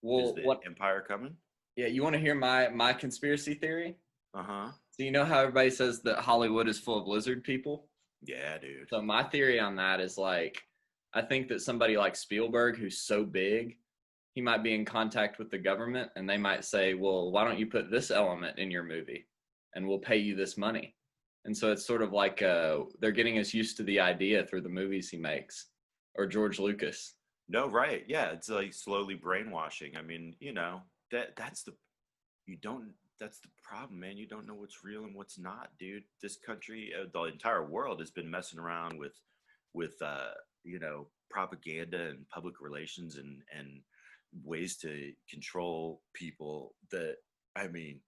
Well, the what Empire coming? yeah, you want to hear my conspiracy theory? Uh huh. So you know how everybody says that Hollywood is full of lizard people? Yeah, dude. So my theory on that is like I think that somebody like Spielberg who's so big, he might be in contact with the government and they might say, "Well, why don't you put this element in your movie and we'll pay you this money?" And so it's sort of like they're getting us used to the idea through the movies he makes or George Lucas. No, right. Yeah, it's like slowly brainwashing. I mean, that's the you don't that's the problem, man. You don't know what's real and what's not, dude. This country, the entire world has been messing around with propaganda and public relations and ways to control people that I mean,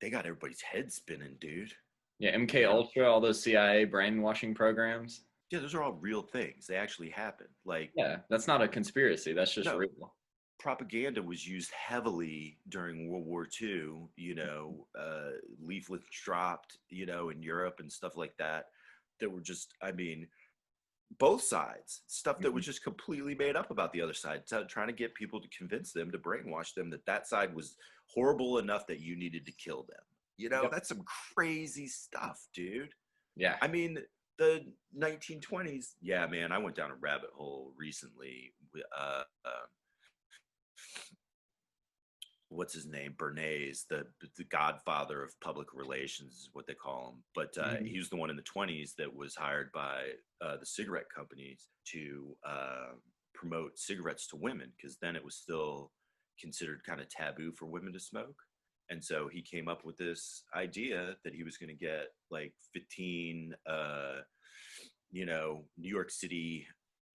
they got everybody's head spinning, dude. Yeah, You MK know? Ultra, all those CIA brainwashing programs. Yeah, those are all real things. They actually happen. Like, Yeah, that's not a conspiracy. That's just no, real. propaganda was used heavily during World War II, leaflets dropped, in Europe and stuff like that, that were just, I mean, both sides, stuff that Mhm. was just completely made up about the other side, trying to get people to convince them, to brainwash them that that side was horrible enough that you needed to kill them. Yep. That's some crazy stuff, dude. Yeah. I mean, the 1920s, yeah, man, I went down a rabbit hole recently. What's his name? Bernays, the godfather of public relations is what they call him. But Mhm. he was the one in the 20s that was hired by the cigarette companies to promote cigarettes to women, because then it was still considered kind of taboo for women to smoke. And so he came up with this idea that he was going to get like 15, New York City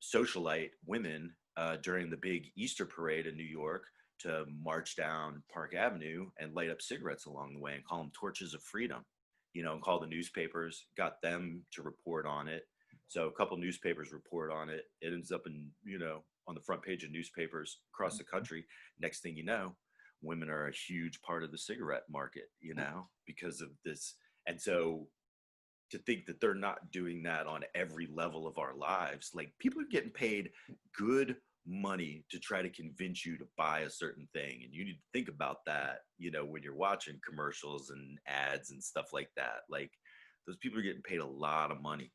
socialite women during the big Easter parade in New York to march down Park Avenue and light up cigarettes along the way and call them torches of freedom, and call the newspapers, got them to report on it. So a couple newspapers report on it. It ends up on the front page of newspapers across the country. Next thing you know, women are a huge part of the cigarette market, because of this. And so to think that they're not doing that on every level of our lives, like people are getting paid good money to try to convince you to buy a certain thing, and you need to think about that when you're watching commercials and ads and stuff like that. Like those people are getting paid a lot of money.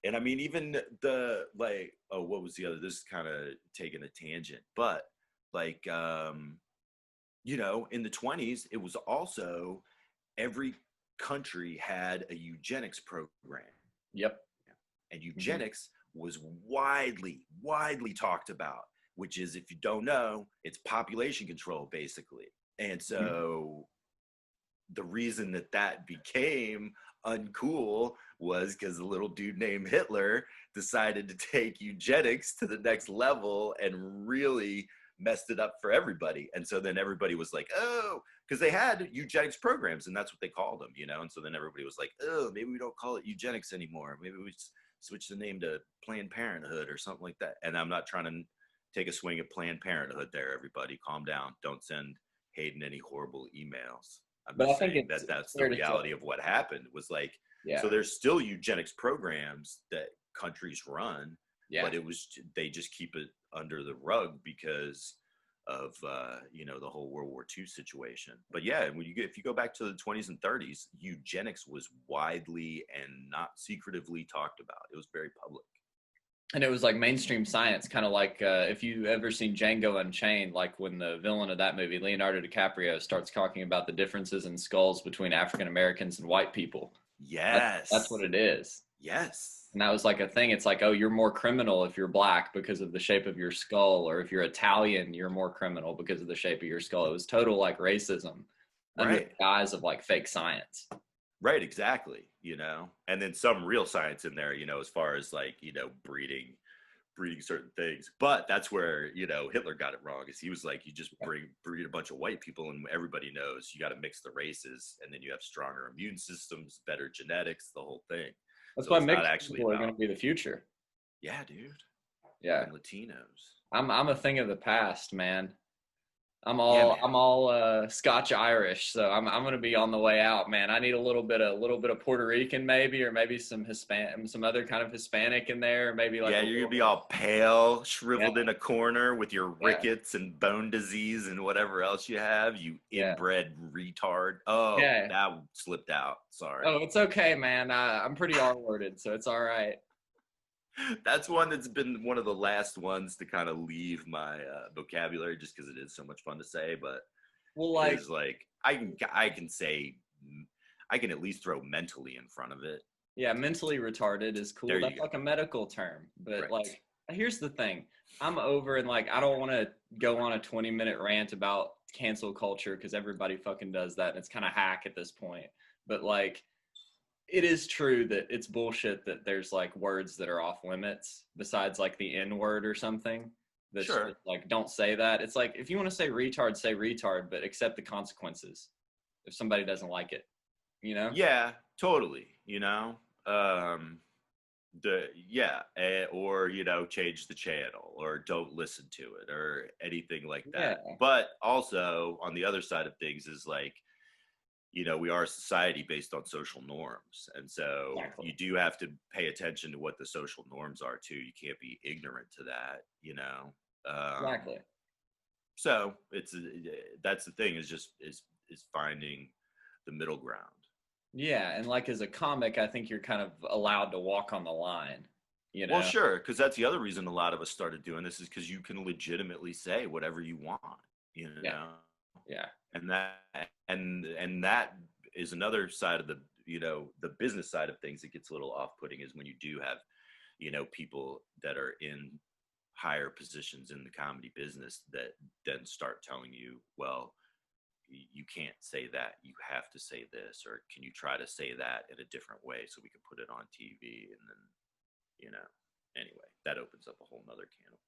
And I mean, even the like, oh, what was the other, this is kind of taking a tangent, but like in the 20s it was also every country had a eugenics program, Yep. and Mhm. eugenics was widely talked about, which is, if you don't know, it's population control basically. And Mhm. so the reason that that became uncool was because a little dude named Hitler decided to take eugenics to the next level and really messed it up for everybody. And so then everybody was like, oh, because they had eugenics programs and that's what they called them. And so then everybody was like, oh, maybe we don't call it eugenics anymore. Maybe we switch the name to Planned Parenthood or something like that. And I'm not trying to take a swing at Planned Parenthood there, everybody. Calm down. Don't send Hayden any horrible emails. I'm But I just think saying that it's that's the fair to say, reality of what happened. Was like, so yeah, there's still eugenics programs that countries run, yeah. but they just keep it under the rug because of the whole World War II situation. But yeah, if you go back to the 20s and 30s, eugenics was widely and not secretively talked about. It was very public. And it was like mainstream science, kind of like if you ever seen Django Unchained, like when the villain of that movie, Leonardo DiCaprio, starts talking about the differences in skulls between African Americans and white people. That's what Yes. it is. Yes. And that was like a thing. It's like, oh, you're more criminal if you're black because of the shape of your skull, or if you're Italian, you're more criminal because of the shape of your skull. It was total like racism under the Right. guise of like fake science. Right, exactly. And then some real science in there, as far as like, breeding certain things. But that's where, Hitler got it wrong, is he was like, you just breed a bunch of white people and everybody knows you got to mix the races, and then you have stronger immune systems, better genetics, the whole thing. That's So why it's not mixed actually people are going about, to be the future. Yeah, dude. Yeah. And Latinos. I'm a thing of the past, man. I'm Yeah, all man. I'm all Scotch Irish, so I'm gonna be on the way out, man. I need a little bit of Puerto Rican maybe, or maybe some some other kind of Hispanic in there, or maybe like Yeah, a you're gonna little be bit. all pale, Yeah, shriveled in a corner with your yeah, rickets and bone disease and whatever else you have, you yeah, inbred retard. Oh, yeah. that slipped out. Oh, Sorry. it's okay, man. I'm pretty R-worded, so it's all right. That's one that's been one of the last ones to kind of leave my vocabulary just because it is so much fun to say, but Well, it like, is like I can say I can at least throw mentally in front of it. yeah, mentally retarded is There cool. you That's go. like a medical term. But Right. like, here's the thing. I'm over and like I don't want to go on a 20-minute rant about cancel culture because everybody fucking does that and it's kind of hack at this point. But like it is true that it's bullshit that there's like words that are off limits besides like the N word or something. That's Sure. just like don't say that. It's like if you want to say retard, but accept the consequences if somebody doesn't like it, you know? Yeah, totally. You know, um, or change the channel or don't listen to it or anything like Yeah, that. But also on the other side of things is like, we are a society based on social norms, and so exactly. you do have to pay attention to what the social norms are too. You can't be ignorant to that. Exactly. So that's the thing, is finding the middle ground. Yeah, and like as a comic, I think you're kind of allowed to walk on the line, you Well, know? sure, because that's the other reason a lot of us started doing this, is because you can legitimately say whatever you want, you Yeah, know, yeah, and that is another side of the business side of things that gets a little off-putting, is when you do have people that are in higher positions in the comedy business that then start telling you, well, you can't say that, you have to say this, or can you try to say that in a different way so we can put it on TV, and then anyway, that opens up a whole nother can of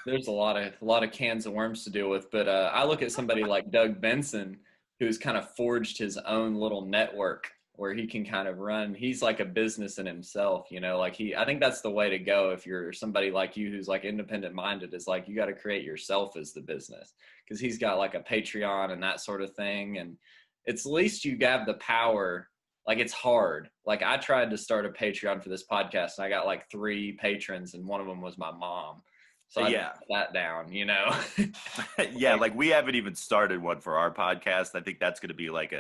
there's a lot of cans of worms to deal with, but I look at somebody like Doug Benson, who's kind of forged his own little network where he can kind of run. He's like a business in himself, like I think that's the way to go if you're somebody like you who's like independent minded, is like you got to create yourself as the business, because he's got like a Patreon and that sort of thing, and it's at least you have the power. Like it's hard. Like I tried to start a Patreon for this podcast and I got like 3 patrons and one of them was my mom. So I yeah. put that down, Yeah, Like, like we haven't even started one for our podcast. I think that's going to be like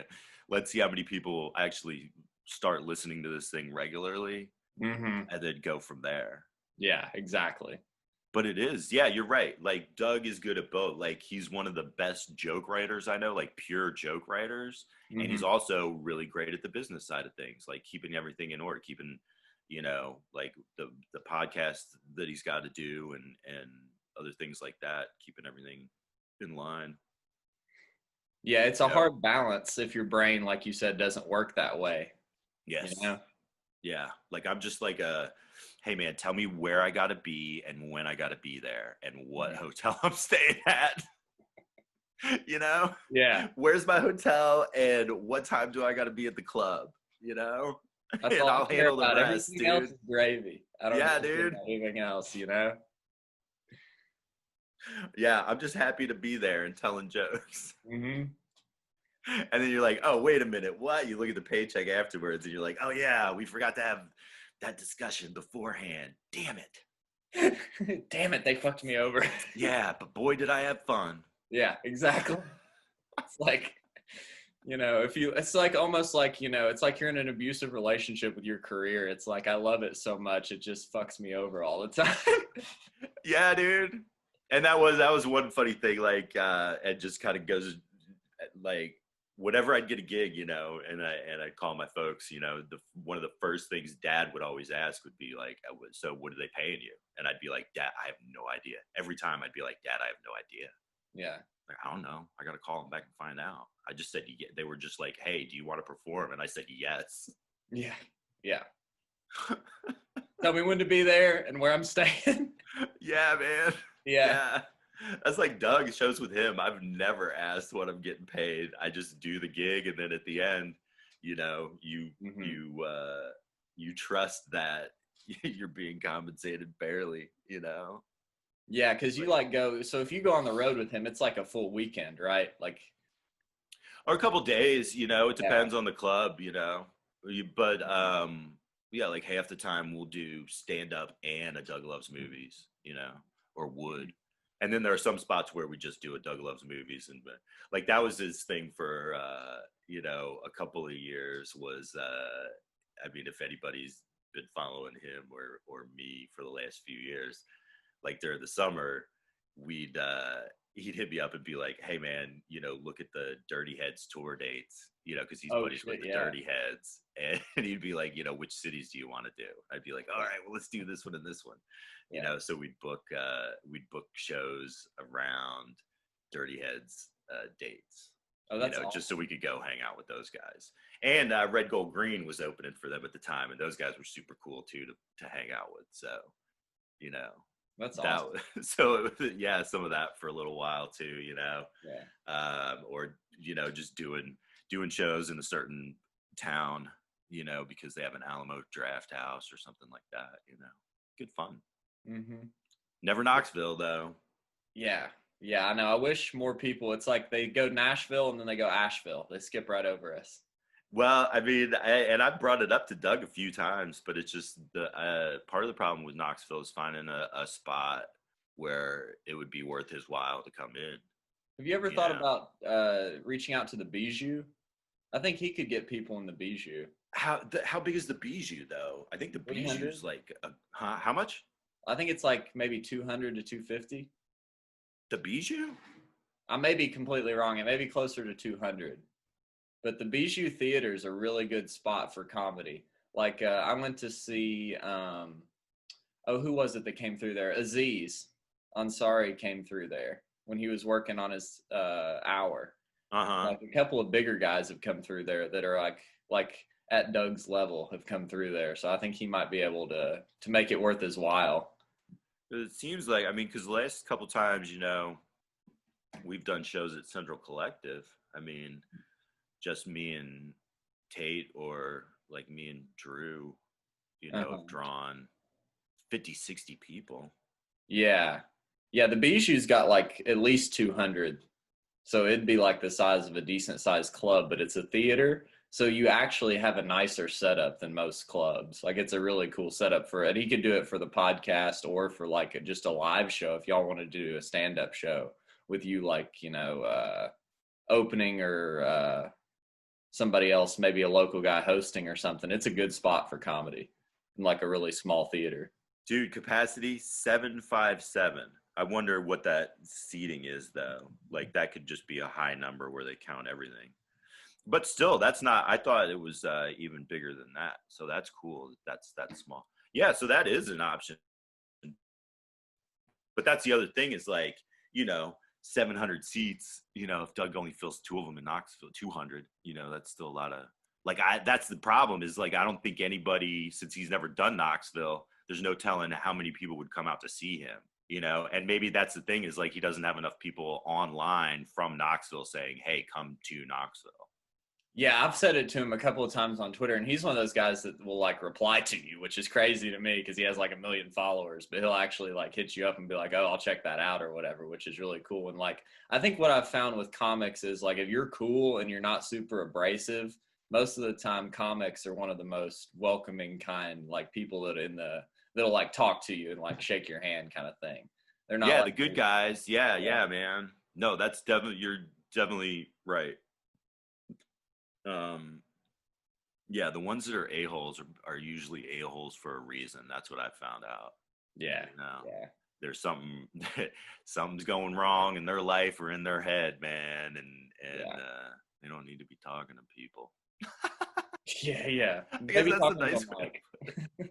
let's see how many people actually start listening to this thing regularly, mm-hmm. and then go from there. Yeah, exactly. But it is, yeah, you're right. Like Doug is good at both. Like he's one of the best joke writers I know, like pure joke writers. And Mm-hmm. he's also really great at the business side of things, like keeping everything in order, keeping, like the podcast that he's got to do, and other things like that, keeping everything in line. Yeah, it's a Yeah. hard balance if your brain, like you said, doesn't work that way, you Yes. know? Yeah. Like I'm just like hey man, tell me where I gotta be and when I gotta be there and what Yeah. hotel I'm staying at. Yeah. Where's my hotel and what time do I gotta be at the club? That's And all I'll I care handle the about. rest, Everything else dude. is gravy. I don't Yeah, give a shit dude. about anything else, Yeah, I'm just happy to be there and telling jokes. Mm-hmm. And then you're like, oh, wait a minute, what? You look at the paycheck afterwards and you're like, oh yeah, we forgot to have that discussion beforehand. Damn it. Damn it, they fucked me over. Yeah, but boy, did I have fun. Yeah, exactly. It's like, it's like almost like, it's like you're in an abusive relationship with your career. It's like, I love it so much. It just fucks me over all the time. Yeah, dude. And that was one funny thing, like, it just kind of goes, like, whenever I'd get a gig, and I'd call my folks, one of the first things Dad would always ask would be like, so what are they paying you? And I'd be like, Dad, I have no idea. Every time I'd be like, Dad, I have no idea. Yeah. Like, I don't know. I got to call them back and find out. I just said, they were just like, hey, do you want to perform? And I said, yes. Yeah. Yeah. Tell me when to be there and where I'm staying. Yeah, man. Yeah. Yeah. That's like Doug shows with him. I've never asked what I'm getting paid. I just do the gig, and then at the end, you Mm-hmm. you trust that you're being compensated barely, you know? Yeah, because you like go. So if you go on the road with him, it's like a full weekend, right? Like, Or a couple days, you know, it yeah. depends on the club, you know. But yeah, like half the time we'll do stand up and a Doug Loves Movies, you know, or would. And then there are some spots where we just do a Doug Loves Movies, and like that was his thing for you know, a couple of years was I mean, if anybody's been following him or me for the last few years, like during the summer, we'd he'd hit me up and be like, "Hey man, you know, look at the Dirty Heads tour dates, you know, because he's Oh buddies with shit, the yeah. Dirty Heads," and he'd be like, "You know, which cities do you want to do?" I'd be like, "All right, well, let's do this one and this one," you Yeah. know. So we'd book shows around Dirty Heads dates, Oh, you that's know, just so awesome. we could go hang out with those guys. And Red Gold Green was opening for them at the time, and those guys were super cool too to hang out with. So you know That's that awesome. so it was, yeah, some of that for a little while too, you know. Yeah. Or you know, just doing shows in a certain town, you know, because they have an Alamo Draft House or something like that, you know. Good fun. Mm-hmm. Never Knoxville though. Yeah. Yeah, I know. I wish more people. It's like they go Nashville and then they go Asheville. They skip right over us. Well, I mean, and I brought it up to Doug a few times, but it's just the part of the problem with Knoxville is finding a spot where it would be worth his while to come in, Have you ever you thought know. about reaching out to the Bijou? I think he could get people in the Bijou. How big is the Bijou though? I think the 300? Bijou's like how much? I think it's like maybe 200 to 250. The Bijou? I may be completely wrong. It may be closer to 200. But the Bijou Theater is a really good spot for comedy. Like I went to see oh, who was it that came through there? Aziz Ansari came through there when he was working on his hour. Uh-huh. Like a couple of bigger guys have come through there that are like at Doug's level have come through there. So I think he might be able to make it worth his while. It seems like, I mean, because the last couple times, you know, we've done shows at Central Collective. I mean, just me and Tate or like me and Drew, you know, have Uh-huh. drawn 50, 60 people. Yeah. Yeah, the Bijou's got like at least 200. So it'd be like the size of a decent sized club, but it's a theater. So you actually have a nicer setup than most clubs. Like it's a really cool setup for it. He could do it for the podcast or for like just a live show if y'all want to do a stand up show with you, like, opening or somebody else, maybe a local guy hosting or something. It's a good spot for comedy in like a really small theater. Dude, capacity 757. I wonder what that seating is though. Like that could just be a high number where they count everything. But still, that's not. I thought it was even bigger than that. So that's cool. That's that small. Yeah, so that is an option. But that's the other thing is like, you know, 700 seats. You know, if Doug only fills two of them in Knoxville, 200. You know, that's still a lot of. Like I. That's the problem is like I don't think anybody, since he's never done Knoxville, there's no telling how many people would come out to see him. You know, and maybe that's the thing is like he doesn't have enough people online from Knoxville saying, "Hey, come to Knoxville." Yeah, I've said it to him a couple of times on Twitter, and he's one of those guys that will like reply to you, which is crazy to me because he has like a million followers, but he'll actually like hit you up and be like, "Oh, I'll check that out" or whatever, which is really cool. And like, I think what I've found with comics is like if you're cool and you're not super abrasive, most of the time comics are one of the most welcoming kind, like people that'll like talk to you and like shake your hand kind of thing. They're not Yeah, like, the good guys. Yeah, yeah, yeah, man. No, that's definitely you're definitely right. Um, yeah, the ones that are a-holes are usually a-holes for a reason. That's what I found out. yeah, You know, yeah, there's something something's going wrong in their life or in their head, man, and yeah, they don't need to be talking to people. yeah, yeah. I guess Maybe that's talk a to nice them way. like,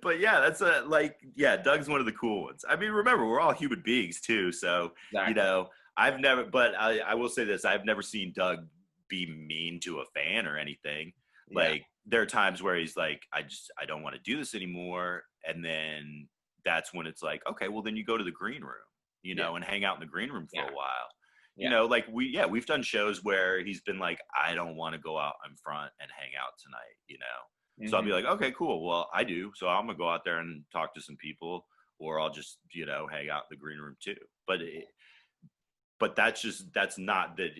But yeah, that's a like yeah, Doug's one of the cool ones. I mean, remember, we're all human beings too, so you exactly. know, I've never but I will say this, I've never seen Doug be mean to a fan or anything. Yeah, Like there are times where he's like, I don't want to do this anymore. And then that's when it's like, okay, well then you go to the green room, you yeah, know, and hang out in the green room for yeah, a while. You yeah, know, like we've done shows where he's been like, I don't want to go out in front and hang out tonight, you know. So I'll be like, okay, cool. Well, I do. So I'm going to go out there and talk to some people, or I'll just, hang out in the green room too. But that's not that,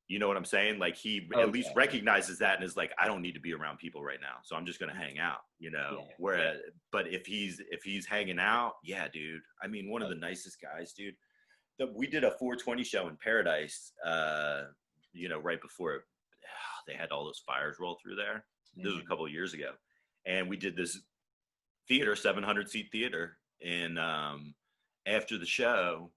you know what I'm saying? Like he at least recognizes that and is like, I don't need to be around people right now. So I'm just going to hang out, but if he's hanging out, yeah, dude. I mean, one of the nicest guys, dude. We did a 420 show in Paradise, right before they had all those fires roll through there. This was a couple of years ago. And we did this theater, 700 seat theater. And after the show,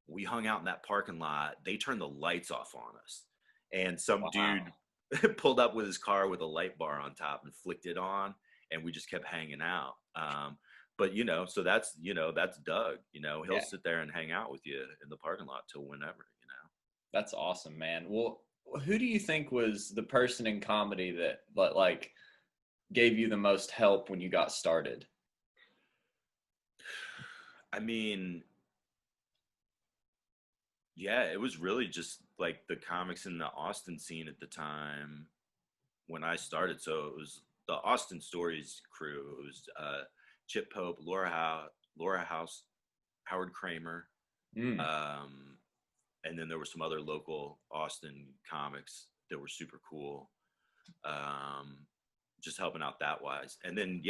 we hung out in that parking lot. They turned the lights off on us. And some dude pulled up with his car with a light bar on top and flicked it on. And we just kept hanging out. But, so that's Doug. He'll sit there and hang out with you in the parking lot till whenever, That's awesome, man. Well, who do you think was the person in comedy that like gave you the most help when you got started? I mean, yeah, it was really just like the comics in the Austin scene at the time when I started. So it was the Austin Stories crew. It was Chip Pope, Laura House, Howard Kramer. And then there were some other local Austin comics that were super cool. Just helping out that wise. And then,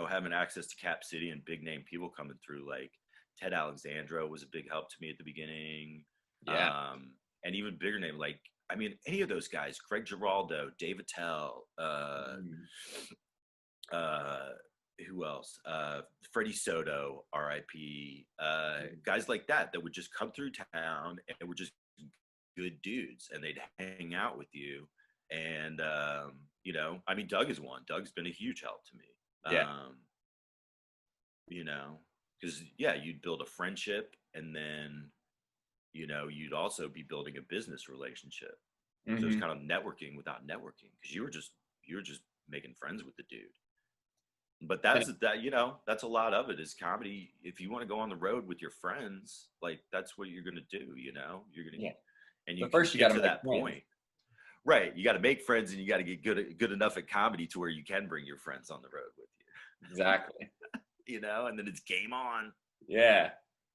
having access to Cap City and big name people coming through, like Ted Alexandro was a big help to me at the beginning. Yeah. And even bigger name, like, I mean, any of those guys, Craig Giraldo, Dave Attell, who else? Freddie Soto, R.I.P. Guys like that would just come through town and were just good dudes, and they'd hang out with you. And I mean, Doug is one. Doug's been a huge help to me. Because you'd build a friendship, and then you'd also be building a business relationship. So it's kind of networking without networking, because you were just making friends with the dude. But that's a lot of it is comedy. If you want to go on the road with your friends, like that's what you're going to do, you're going to, and you first get to that point, right? You got to make friends, and you got to get good enough at comedy to where you can bring your friends on the road with you. Exactly. And then it's game on. Yeah.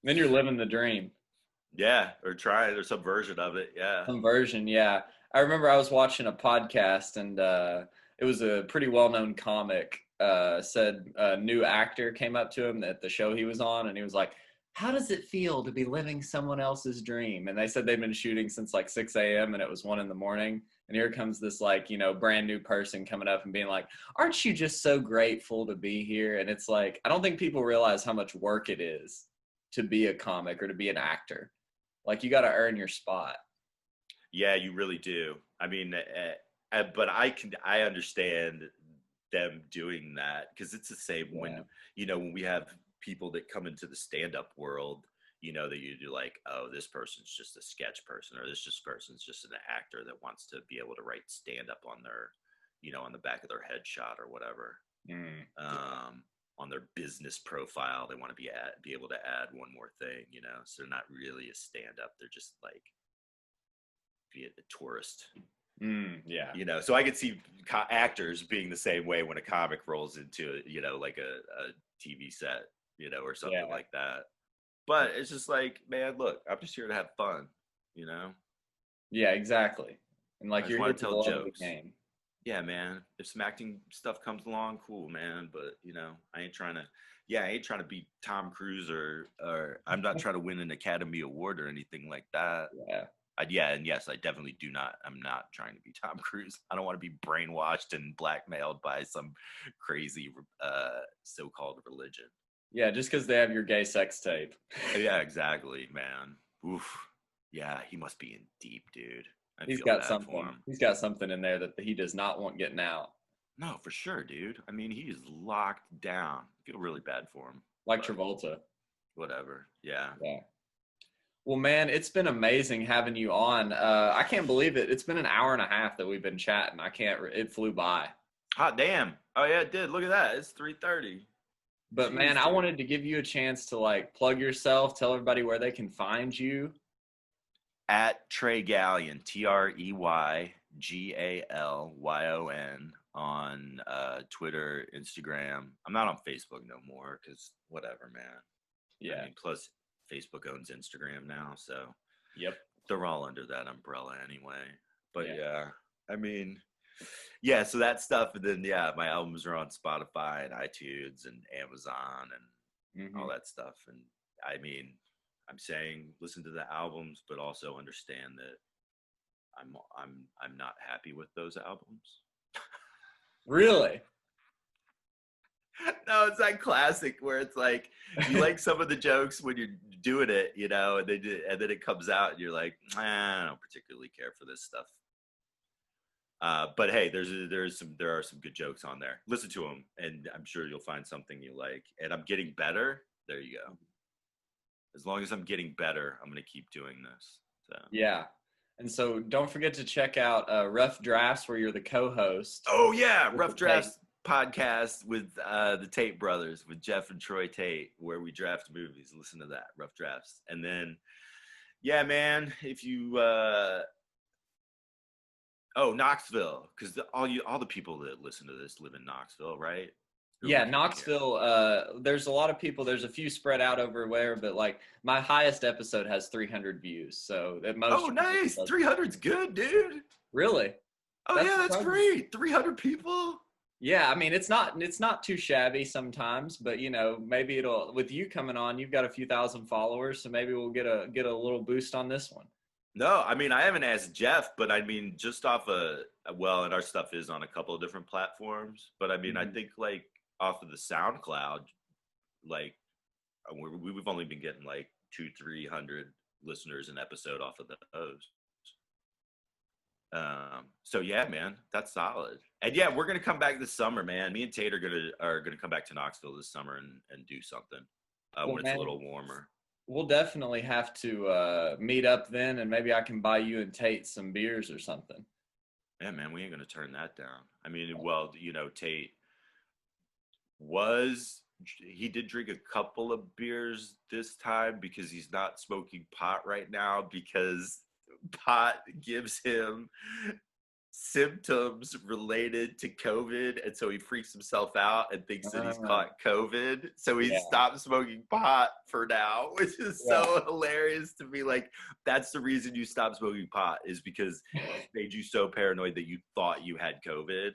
Then you're living the dream. Yeah. Or some version of it. Yeah. Some version. Yeah. I remember I was watching a podcast, and it was a pretty well-known comic. Said a new actor came up to him at the show he was on, and he was like, how does it feel to be living someone else's dream? And they said they've been shooting since like 6 a.m. and it was 1 a.m. And here comes this like, brand new person coming up and being like, aren't you just so grateful to be here? And it's like, I don't think people realize how much work it is to be a comic or to be an actor. Like, you got to earn your spot. Yeah, you really do. I mean, but I understand them doing that, because it's the same when we have people that come into the stand-up world, that you do like, oh, this person's just a sketch person, or this person's just an actor that wants to be able to write stand-up on their, on the back of their headshot or whatever. On their business profile, they want to be able to add one more thing, so they're not really a stand-up, they're just like be a tourist. So I could see actors being the same way when a comic rolls into, like a TV set, or something like that. But it's just like, man, look, I'm just here to have fun, Yeah, exactly. And like, you're here to tell jokes. Yeah, man. If some acting stuff comes along, cool, man. But I ain't trying to be Tom Cruise or I'm not trying to win an Academy Award or anything like that. And yes, I definitely do not. I'm not trying to be Tom Cruise. I don't want to be brainwashed and blackmailed by some crazy so-called religion. Yeah, just because they have your gay sex tape. Yeah, exactly, man. Oof. Yeah, he must be in deep, dude. He's got something. He's got something in there that he does not want getting out. No, for sure, dude. I mean, he is locked down. I feel really bad for him. Like Travolta. Whatever. Yeah. Yeah. Well, man, it's been amazing having you on. I can't believe it. It's been an hour and a half that we've been chatting. It flew by. Hot damn. Oh, yeah, it did. Look at that. It's 3:30. But, man, dude, I wanted to give you a chance to, like, plug yourself, tell everybody where they can find you. At Trey Galyon, TreyGalyon. Galyon on Twitter, Instagram. I'm not on Facebook no more because whatever, man. Yeah. I mean, plus Facebook owns Instagram now, so Yep. they're all under that umbrella anyway. But yeah, I mean, yeah, so that stuff, and then my albums are on Spotify and iTunes and Amazon and all that stuff. And I mean, I'm saying listen to the albums, but also understand that I'm not happy with those albums. Really? No, it's that classic where it's like you like some of the jokes when you're doing it, and then it comes out and you're like, I don't particularly care for this stuff. But hey, there are some good jokes on there. Listen to them, and I'm sure you'll find something you like. And I'm getting better. There you go. As long as I'm getting better, I'm gonna keep doing this. So. Yeah. And so don't forget to check out Rough Drafts, where you're the co-host. Oh yeah, Rough Drafts podcast with the Tate brothers, with Jeff and Troy Tate, where we draft movies. Listen to that, Rough Drafts. And then, yeah, man, if you Knoxville, because all the people that listen to this live in Knoxville, right? Yeah, Knoxville, there's a lot of people. There's a few spread out over there, but like my highest episode has 300 views. So at most. Oh, nice. 300's good, dude. Really? Oh, that's great. 300 people. Yeah, I mean, it's not too shabby sometimes, but maybe it'll, with you coming on, you've got a few thousand followers, so maybe we'll get a little boost on this one. No, I mean, I haven't asked Jeff, but I mean, just off and our stuff is on a couple of different platforms, but I mean, I think like off of the SoundCloud, like we've only been getting like 200-300 listeners an episode off of those. So yeah, man, that's solid. And yeah, we're gonna come back this summer, man. Me and Tate are gonna come back to Knoxville this summer and do something when it's a little warmer. We'll definitely have to meet up then, and maybe I can buy you and Tate some beers or something. Yeah, man, we ain't gonna turn that down. I mean, well, Tate he did drink a couple of beers this time because he's not smoking pot right now because pot gives him symptoms related to COVID, and so he freaks himself out and thinks that he's caught COVID, so he stopped smoking pot for now, which is so hilarious to me. Like, that's the reason you stopped smoking pot, is because it made you so paranoid that you thought you had COVID.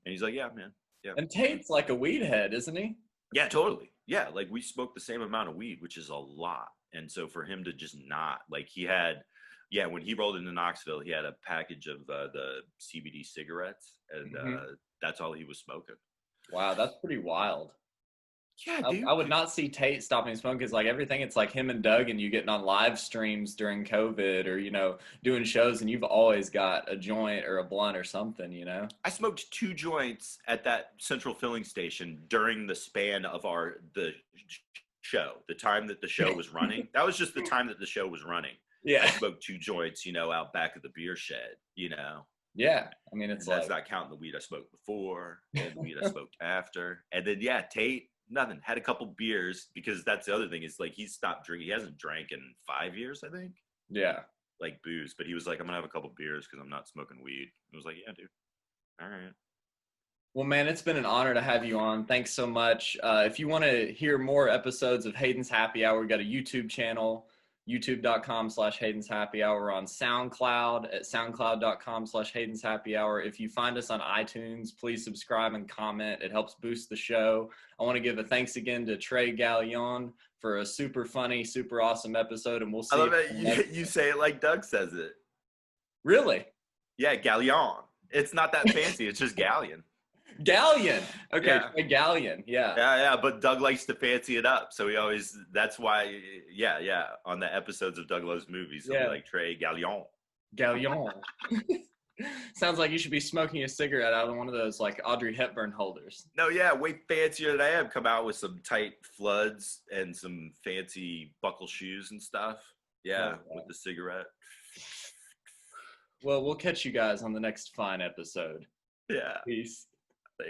And he's like, yeah, man. Yeah. And Tate's like a weed head, isn't he? Yeah, totally. Yeah, like we smoked the same amount of weed, which is a lot. And so for him to just not, like, he had, when he rolled into Knoxville, he had a package of the CBD cigarettes, and that's all he was smoking. Wow, that's pretty wild. Yeah, dude. I would not see Tate stopping smoking, because like everything, it's like him and Doug and you getting on live streams during COVID, or doing shows, and you've always got a joint or a blunt or something. I smoked 2 joints at that central filling station during the span of the show, the time that the show was running. That was just the time that the show was running. Yeah, I smoked 2 joints, out back of the beer shed. Yeah, I mean, that's not counting the weed I smoked before and the weed I smoked after. And then Tate, nothing. Had a couple beers, because that's the other thing, is like he stopped drinking. He hasn't drank in 5 years, I think. Yeah. Like booze. But he was like, I'm going to have a couple beers because I'm not smoking weed. I was like, yeah, dude. All right. Well, man, it's been an honor to have you on. Thanks so much. If you want to hear more episodes of Hayden's Happy Hour, we got a YouTube channel, youtube.com/Hayden's Happy Hour. We're on SoundCloud at soundcloud.com/Hayden's Happy Hour. If you find us on iTunes, please subscribe and comment. It helps boost the show. I want to give a thanks again to Trey Galyon for a super funny, super awesome episode, and we'll see. I love it. You say it like Doug says it. Really? Yeah, Galyon. It's not that fancy. It's just Galyon. Galyon. Okay, yeah. Galyon. Yeah. Yeah. But Doug likes to fancy it up, so he always. That's why. Yeah. On the episodes of Doug Loves Movies, he'll be like Trey Galyon. Galyon. Sounds like you should be smoking a cigarette out of one of those like Audrey Hepburn holders. No, way fancier than I am. Come out with some tight floods and some fancy buckle shoes and stuff. Yeah, with the cigarette. Well, we'll catch you guys on the next fine episode. Yeah. Peace. Bye.